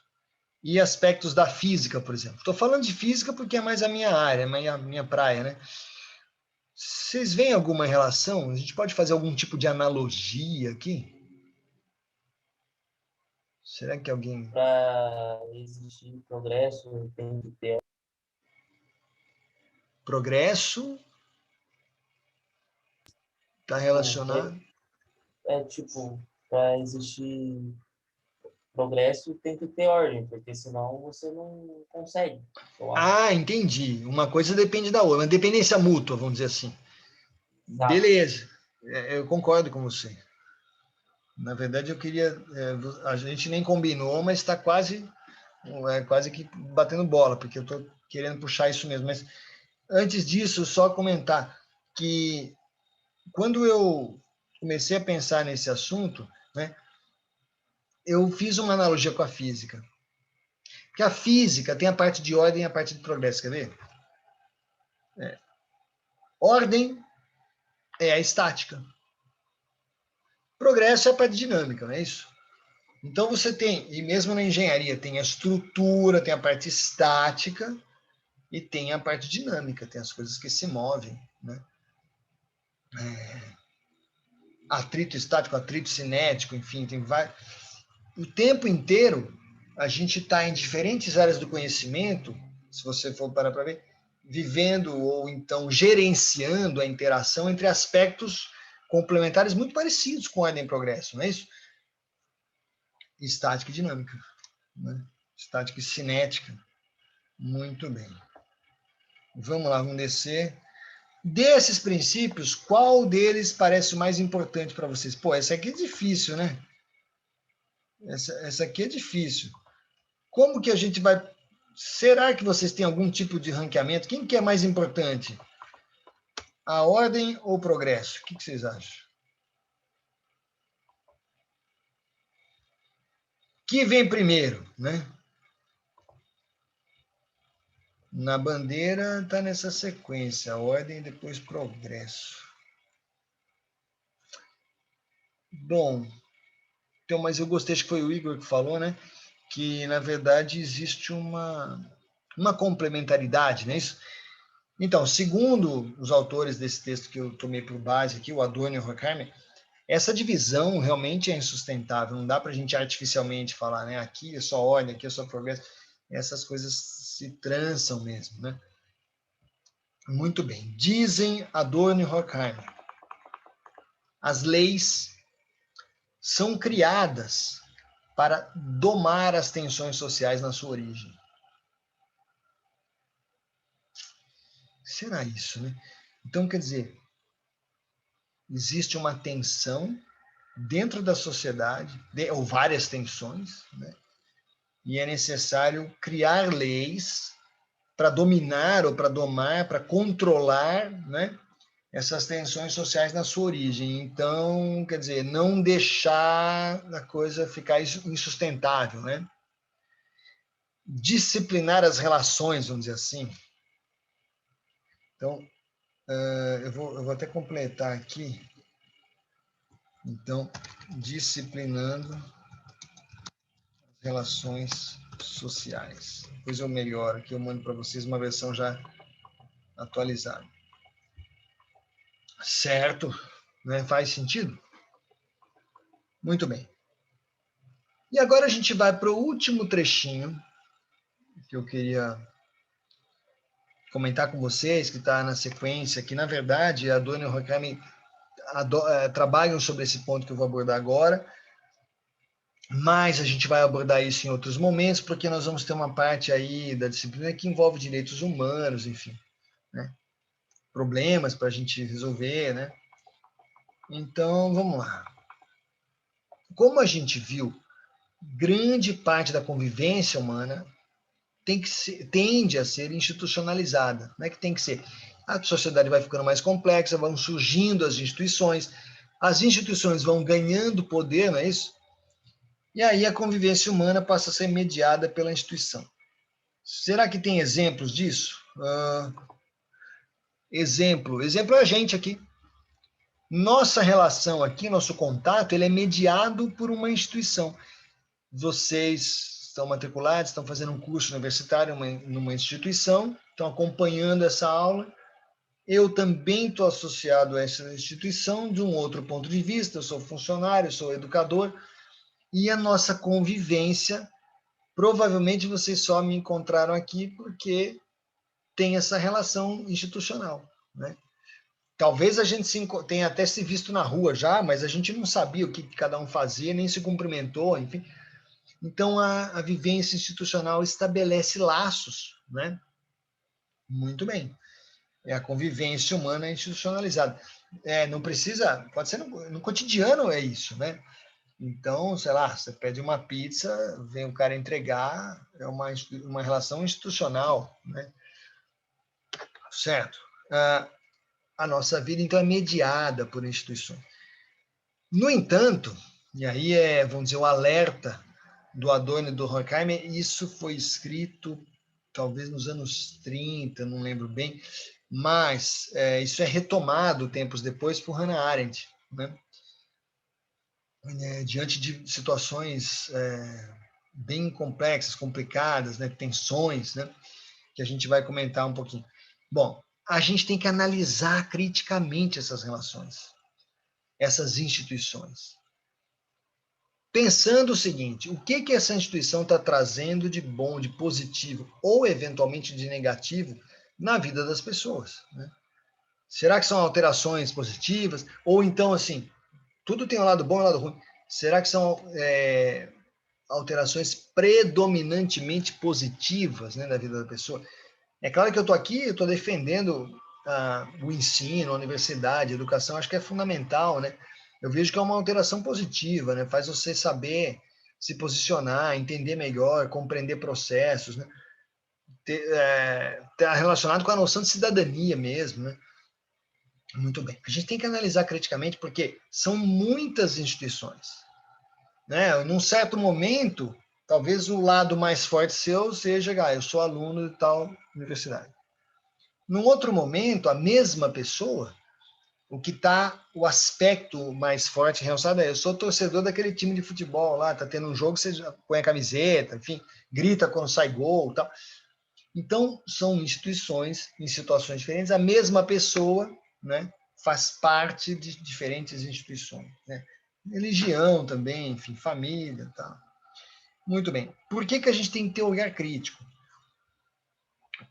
e aspectos da física, por exemplo? Estou falando de física porque é mais a minha área, a minha praia, né? Vocês veem alguma relação? A gente pode fazer algum tipo de analogia aqui? Será que alguém... Para existir progresso, tem que ter Progresso está relacionado... tipo, para existir progresso, tem que ter ordem, porque senão você não consegue, eu acho. Ah, entendi. Uma coisa depende da outra, uma dependência mútua, vamos dizer assim. Exato. Beleza, eu concordo com você. Na verdade, eu queria... a gente nem combinou, mas está quase que batendo bola, porque eu estou querendo puxar isso mesmo. Mas antes disso, só comentar que quando eu comecei a pensar nesse assunto, né, eu fiz uma analogia com a física. Porque a física tem a parte de ordem e a parte de progresso, quer ver? Ordem é a estática. Progresso é a parte dinâmica, não é isso? Então você tem, e mesmo na engenharia, tem a estrutura, tem a parte estática e tem a parte dinâmica, tem as coisas que se movem, né? Atrito estático, atrito cinético, enfim, tem vários. O tempo inteiro a gente está em diferentes áreas do conhecimento, se você for parar para ver, vivendo ou então gerenciando a interação entre aspectos complementares muito parecidos com ordem e progresso, não é isso? Estática e dinâmica, né? Estática e cinética. Muito bem. Vamos lá, vamos descer. Desses princípios, qual deles parece o mais importante para vocês? Pô, essa aqui é difícil, né? Essa aqui é difícil. Como que a gente vai... Será que vocês têm algum tipo de ranqueamento? Quem que é mais importante? A ordem ou o progresso? O que vocês acham? Que vem primeiro, né? Na bandeira está nessa sequência, ordem e depois progresso. Bom, então, mas eu gostei, acho que foi o Igor que falou, né? Que, na verdade, existe uma complementaridade, não é isso? Então, segundo os autores desse texto que eu tomei por base aqui, o Adorno e o Horkheimer, essa divisão realmente é insustentável, não dá para a gente artificialmente falar, né? Aqui é só ordem, aqui é só progresso. Essas coisas se trançam mesmo, né? Muito bem. Dizem Adorno e Horkheimer, as leis são criadas para domar as tensões sociais na sua origem. Será isso, né? Então, quer dizer, existe uma tensão dentro da sociedade, ou várias tensões, né? E é necessário criar leis para dominar ou para domar, para controlar, né, essas tensões sociais na sua origem. Então, quer dizer, não deixar a coisa ficar insustentável, né? Disciplinar as relações, vamos dizer assim. Então, eu vou até completar aqui. Então, disciplinando as relações sociais. Depois eu melhoro aqui, eu mando para vocês uma versão já atualizada. Certo? Né? Faz sentido? Muito bem. E agora a gente vai para o último trechinho que eu queria comentar com vocês, que está na sequência, que na verdade a Dona e o Horkheimer trabalham sobre esse ponto que eu vou abordar agora, mas a gente vai abordar isso em outros momentos, porque nós vamos ter uma parte aí da disciplina que envolve direitos humanos, enfim, né? Problemas para a gente resolver, né? Então, vamos lá. Como a gente viu, grande parte da convivência humana tende a ser institucionalizada. Não é que tem que ser. A sociedade vai ficando mais complexa, vão surgindo as instituições vão ganhando poder, não é isso? E aí a convivência humana passa a ser mediada pela instituição. Será que tem exemplos disso? Exemplo é a gente aqui. Nossa relação aqui, nosso contato, ele é mediado por uma instituição. Vocês estão matriculados, estão fazendo um curso universitário numa instituição, estão acompanhando essa aula. Eu também estou associado a essa instituição de um outro ponto de vista, eu sou funcionário, sou educador, e a nossa convivência, provavelmente vocês só me encontraram aqui porque tem essa relação institucional, né? Talvez a gente tenha até se visto na rua já, mas a gente não sabia o que cada um fazia, nem se cumprimentou, enfim. Então, a vivência institucional estabelece laços, né? Muito bem. É a convivência humana institucionalizada. Não precisa, pode ser no cotidiano, é isso, né? Então, sei lá, você pede uma pizza, vem o cara entregar, é uma relação institucional, né? Certo? A nossa vida, então, é mediada por instituições. No entanto, e aí vamos dizer, o alerta do Adorno e do Horkheimer, isso foi escrito talvez nos anos 30, não lembro bem, mas isso é retomado tempos depois por Hannah Arendt, né? Diante de situações bem complexas, complicadas, né? Tensões, né? Que a gente vai comentar um pouquinho. Bom, a gente tem que analisar criticamente essas relações, essas instituições. Pensando o seguinte, o que essa instituição está trazendo de bom, de positivo, ou eventualmente de negativo, na vida das pessoas, né? Será que são alterações positivas? Ou então, assim, tudo tem um lado bom e um lado ruim. Será que são alterações predominantemente positivas, né, na vida da pessoa? É claro que eu estou defendendo o ensino, a universidade, a educação, acho que é fundamental, né? Eu vejo que é uma alteração positiva, né? Faz você saber se posicionar, entender melhor, compreender processos, né? Tá relacionado com a noção de cidadania mesmo, né? Muito bem. A gente tem que analisar criticamente porque são muitas instituições, né? Num certo momento, talvez o lado mais forte seu seja, eu sou aluno de tal universidade. Num outro momento, a mesma pessoa, o aspecto mais forte realçado eu sou torcedor daquele time de futebol lá, tá tendo um jogo, você põe a camiseta, enfim, grita quando sai gol, tal. Então, são instituições em situações diferentes, a mesma pessoa, né, faz parte de diferentes instituições, né? Religião também, enfim, família, tal. Muito bem. Por que a gente tem que ter olhar crítico?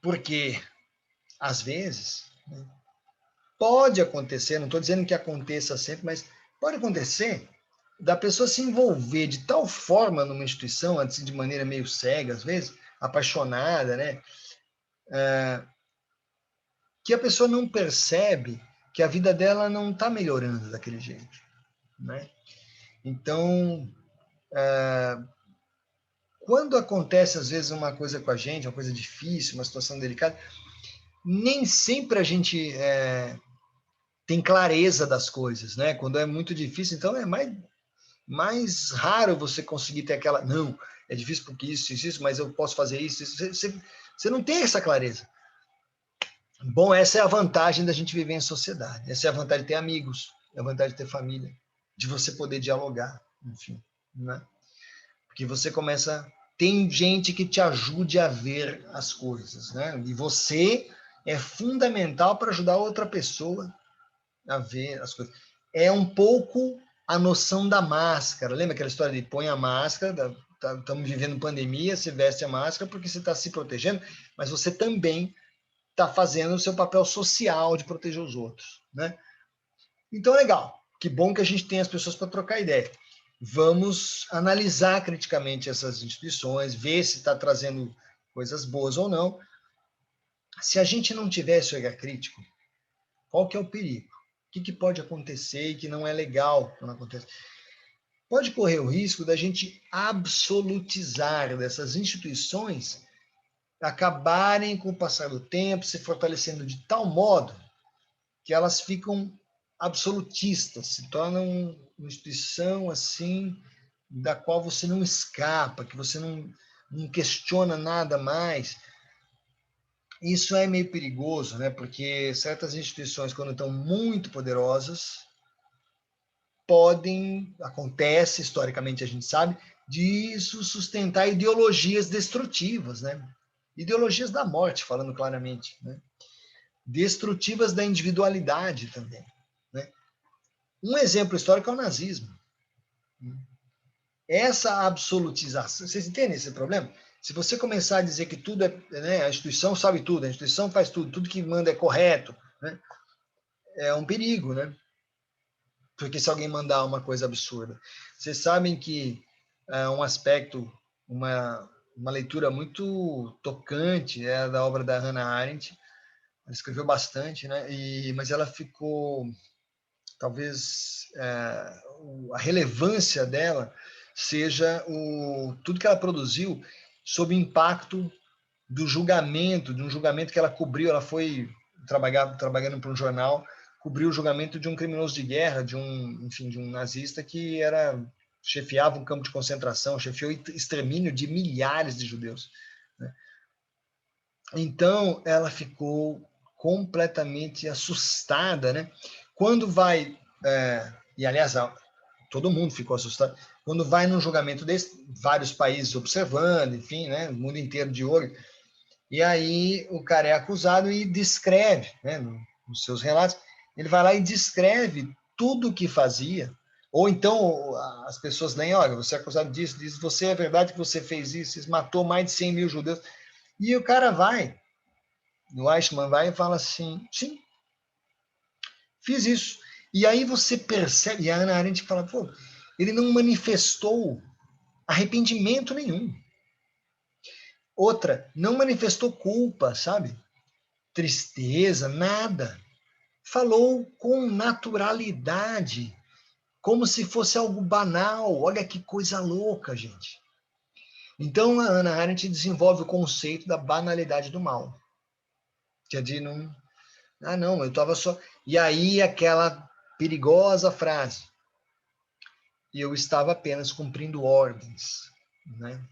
Porque, às vezes, né, pode acontecer, não estou dizendo que aconteça sempre, mas pode acontecer da pessoa se envolver de tal forma numa instituição, assim, de maneira meio cega, às vezes, apaixonada, né? Que a pessoa não percebe que a vida dela não está melhorando daquele jeito, né? Então, quando acontece, às vezes, uma coisa com a gente, uma coisa difícil, uma situação delicada, nem sempre a gente tem clareza das coisas, né? Quando é muito difícil, então é mais raro você conseguir ter aquela, não, é difícil porque isso, mas eu posso fazer isso. Você não tem essa clareza. Bom, essa é a vantagem da gente viver em sociedade. Essa é a vantagem de ter amigos, é a vantagem de ter família, de você poder dialogar, enfim, né? Porque você começa, tem gente que te ajude a ver as coisas, né? E você é fundamental para ajudar outra pessoa a ver as coisas. É um pouco a noção da máscara. Lembra aquela história de põe a máscara, estamos vivendo pandemia, você veste a máscara porque você está se protegendo, mas você também está fazendo o seu papel social de proteger os outros, né? Então, legal. Que bom que a gente tem as pessoas para trocar ideia. Vamos analisar criticamente essas instituições, ver se está trazendo coisas boas ou não. Se a gente não tiver esse olhar crítico, qual que é o perigo? O que pode acontecer e que não é legal quando acontece? Pode correr o risco da gente absolutizar dessas instituições acabarem, com o passar do tempo, se fortalecendo de tal modo que elas ficam absolutistas, se tornam uma instituição assim, da qual você não escapa, que você não questiona nada mais. Isso é meio perigoso, né? Porque certas instituições, quando estão muito poderosas, acontece historicamente, a gente sabe, disso sustentar ideologias destrutivas, né? Ideologias da morte, falando claramente, né? Destrutivas da individualidade também, né? Um exemplo histórico é o nazismo. Essa absolutização, vocês entendem esse problema? Se você começar a dizer que tudo né, a instituição sabe tudo, a instituição faz tudo, tudo que manda é correto, né? É um perigo, né? Porque se alguém mandar uma coisa absurda. Vocês sabem que um aspecto, uma leitura muito tocante é da obra da Hannah Arendt. Ela escreveu bastante, né? Mas ela ficou, talvez, a relevância dela seja tudo que ela produziu sob o impacto do julgamento, de um julgamento que ela cobriu. Ela foi trabalhando para um jornal, cobriu o julgamento de um criminoso de guerra, de um nazista que chefiava um campo de concentração, chefiou extermínio de milhares de judeus, né? Então, ela ficou completamente assustada, né? Quando vai, e aliás, todo mundo ficou assustado, quando vai num julgamento desse, vários países observando, enfim, né? O mundo inteiro de olho, e aí o cara é acusado e descreve, né, nos seus relatos, ele vai lá e descreve tudo o que fazia, ou então as pessoas leem, olha, você é acusado disso, diz, você é verdade que você fez isso, matou mais de 100 mil judeus, e o cara vai, o Eichmann vai e fala assim, sim, fiz isso. E aí você percebe, e a Hannah Arendt fala, pô, ele não manifestou arrependimento nenhum. Outra, não manifestou culpa, sabe? Tristeza, nada. Falou com naturalidade, como se fosse algo banal. Olha que coisa louca, gente. Então, a Hannah Arendt desenvolve o conceito da banalidade do mal. Que é de não... Ah, não, eu estava só... E aí, aquela perigosa frase. Eu estava apenas cumprindo ordens, né?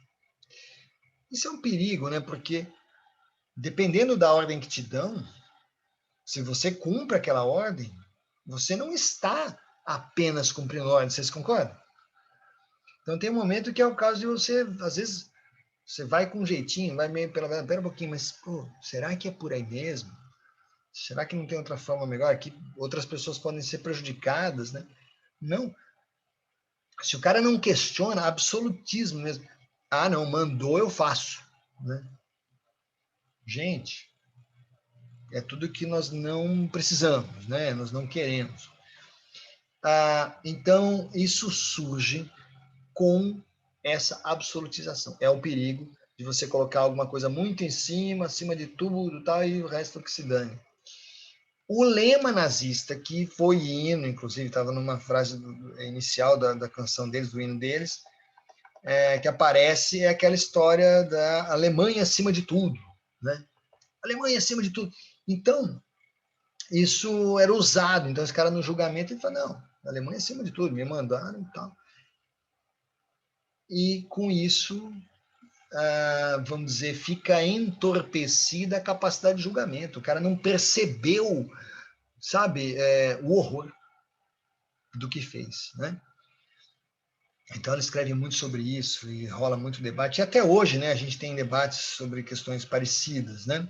Isso é um perigo, né? Porque, dependendo da ordem que te dão, se você cumpre aquela ordem, você não está apenas cumprindo ordem, vocês concordam? Então tem um momento que é o caso de você, às vezes, você vai com um jeitinho, vai meio pera um pouquinho, mas, pô, será que é por aí mesmo? Será que não tem outra forma melhor? Que outras pessoas podem ser prejudicadas, né? Não. Se o cara não questiona, absolutismo mesmo. Ah, não, mandou, eu faço, né? Gente, é tudo que nós não precisamos, né? Nós não queremos. Então, isso surge com essa absolutização. É o perigo de você colocar alguma coisa muito em cima, acima de tudo, tal, e o resto que se dane. O lema nazista, que foi hino, inclusive, estava numa frase inicial da canção deles, do hino deles, que aparece, é aquela história da Alemanha acima de tudo, né? Alemanha acima de tudo. Então, isso era usado. Então, esse cara no julgamento, ele fala, não, a Alemanha acima de tudo, me mandaram e tal. E com isso, vamos dizer, fica entorpecida a capacidade de julgamento. O cara não percebeu, sabe, o horror do que fez, né? Então, ela escreve muito sobre isso e rola muito debate. E até hoje, né, a gente tem debates sobre questões parecidas, né?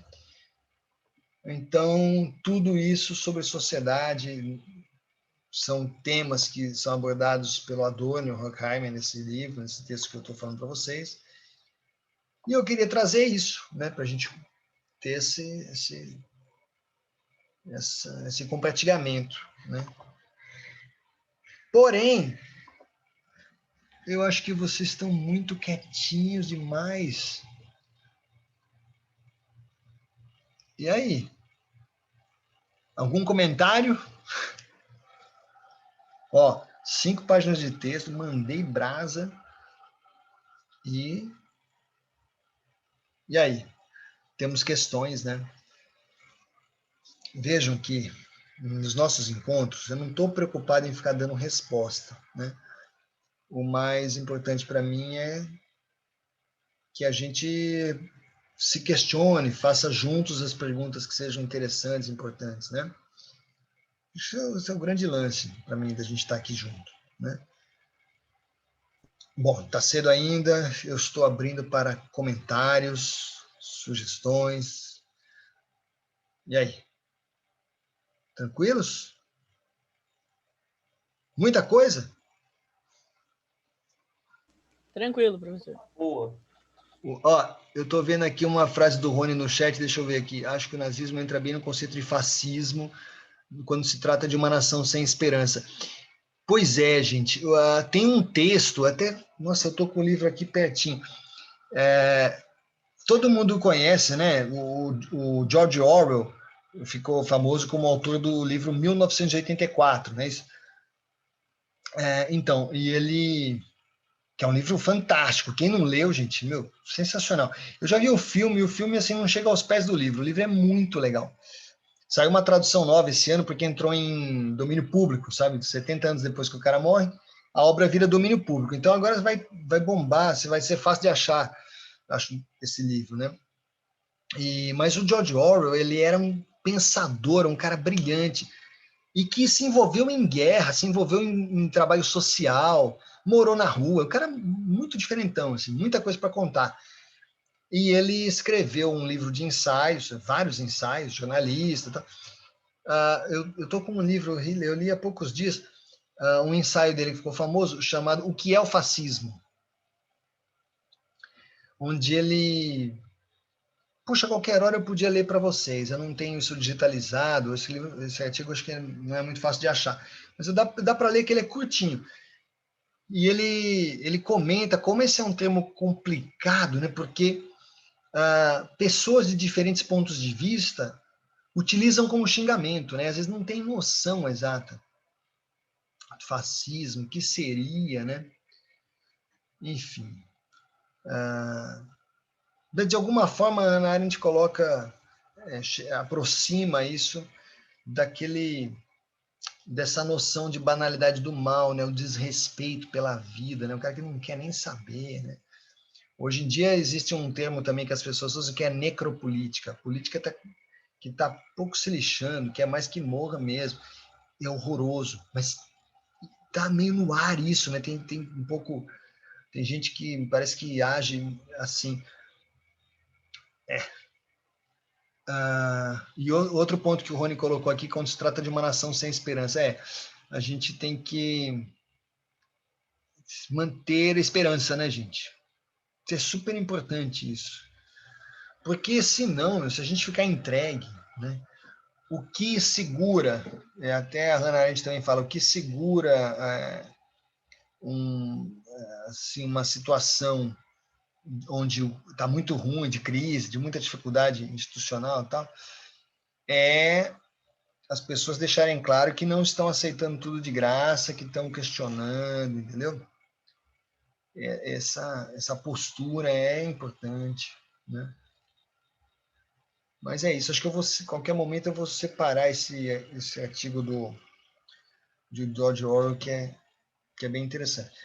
Então, tudo isso sobre sociedade são temas que são abordados pelo Adorno e o Horkheimer nesse livro, nesse texto que eu estou falando para vocês. E eu queria trazer isso, né, para a gente ter esse compartilhamento, né? Porém, eu acho que vocês estão muito quietinhos demais. E aí? Algum comentário? Ó, 5 páginas de texto, mandei brasa. E aí? Temos questões, né? Vejam que nos nossos encontros, eu não estou preocupado em ficar dando resposta, né? O mais importante para mim é que a gente se questione, faça juntos as perguntas que sejam interessantes, importantes, né? Isso é o grande lance para mim da gente estar aqui junto. né? Bom, está cedo ainda, eu estou abrindo para comentários, sugestões. E aí? Tranquilos? Muita coisa? Tranquilo, professor. Boa. Ó, eu estou vendo aqui uma frase do Rony no chat, deixa eu ver aqui. Acho que o nazismo entra bem no conceito de fascismo quando se trata de uma nação sem esperança. Pois é, gente. Tem um texto, até... Nossa, eu estou com o livro aqui pertinho. Todo mundo conhece, né? O George Orwell ficou famoso como autor do livro 1984, né? Então, e ele... que é um livro fantástico. Quem não leu, gente, meu, sensacional. Eu já vi o filme assim não chega aos pés do livro. O livro é muito legal. Saiu uma tradução nova esse ano porque entrou em domínio público, sabe? 70 anos depois que o cara morre, a obra vira domínio público. Então agora vai bombar, vai ser fácil de achar, acho, esse livro, né? Mas o George Orwell, ele era um pensador, um cara brilhante, e que se envolveu em guerra, se envolveu em trabalho social, morou na rua, um cara muito diferentão, assim, muita coisa para contar. E ele escreveu um livro de ensaios, vários ensaios, jornalista. Tá? Eu estou com um livro, eu li há poucos dias, um ensaio dele que ficou famoso, chamado O que é o Fascismo? Onde ele... Puxa, qualquer hora eu podia ler para vocês, eu não tenho isso digitalizado, esse artigo acho que não é muito fácil de achar, mas dá para ler que ele é curtinho. E ele comenta como esse é um termo complicado, né? Porque pessoas de diferentes pontos de vista utilizam como xingamento, né? Às vezes não tem noção exata do fascismo, o que seria, né? Enfim. De alguma forma, a Ana Arendt coloca, aproxima isso dessa noção de banalidade do mal, né? O desrespeito pela vida, né? O cara que não quer nem saber, né? Hoje em dia existe um termo também que as pessoas usam que é necropolítica. A política que está pouco se lixando, que é mais que morra mesmo. É horroroso, mas tá meio no ar isso, né? Tem um pouco... Tem gente que parece que age assim. E outro ponto que o Rony colocou aqui, quando se trata de uma nação sem esperança, a gente tem que manter a esperança, né, gente? É super importante isso. Porque senão, se a gente ficar entregue, né, o que segura, até a Hannah Arendt também fala, o que segura assim, uma situação onde está muito ruim, de crise, de muita dificuldade institucional e tal, é as pessoas deixarem claro que não estão aceitando tudo de graça, que estão questionando, entendeu? Essa postura é importante, né? Mas é isso, acho que qualquer momento eu vou separar esse artigo de George Orwell, que é bem interessante.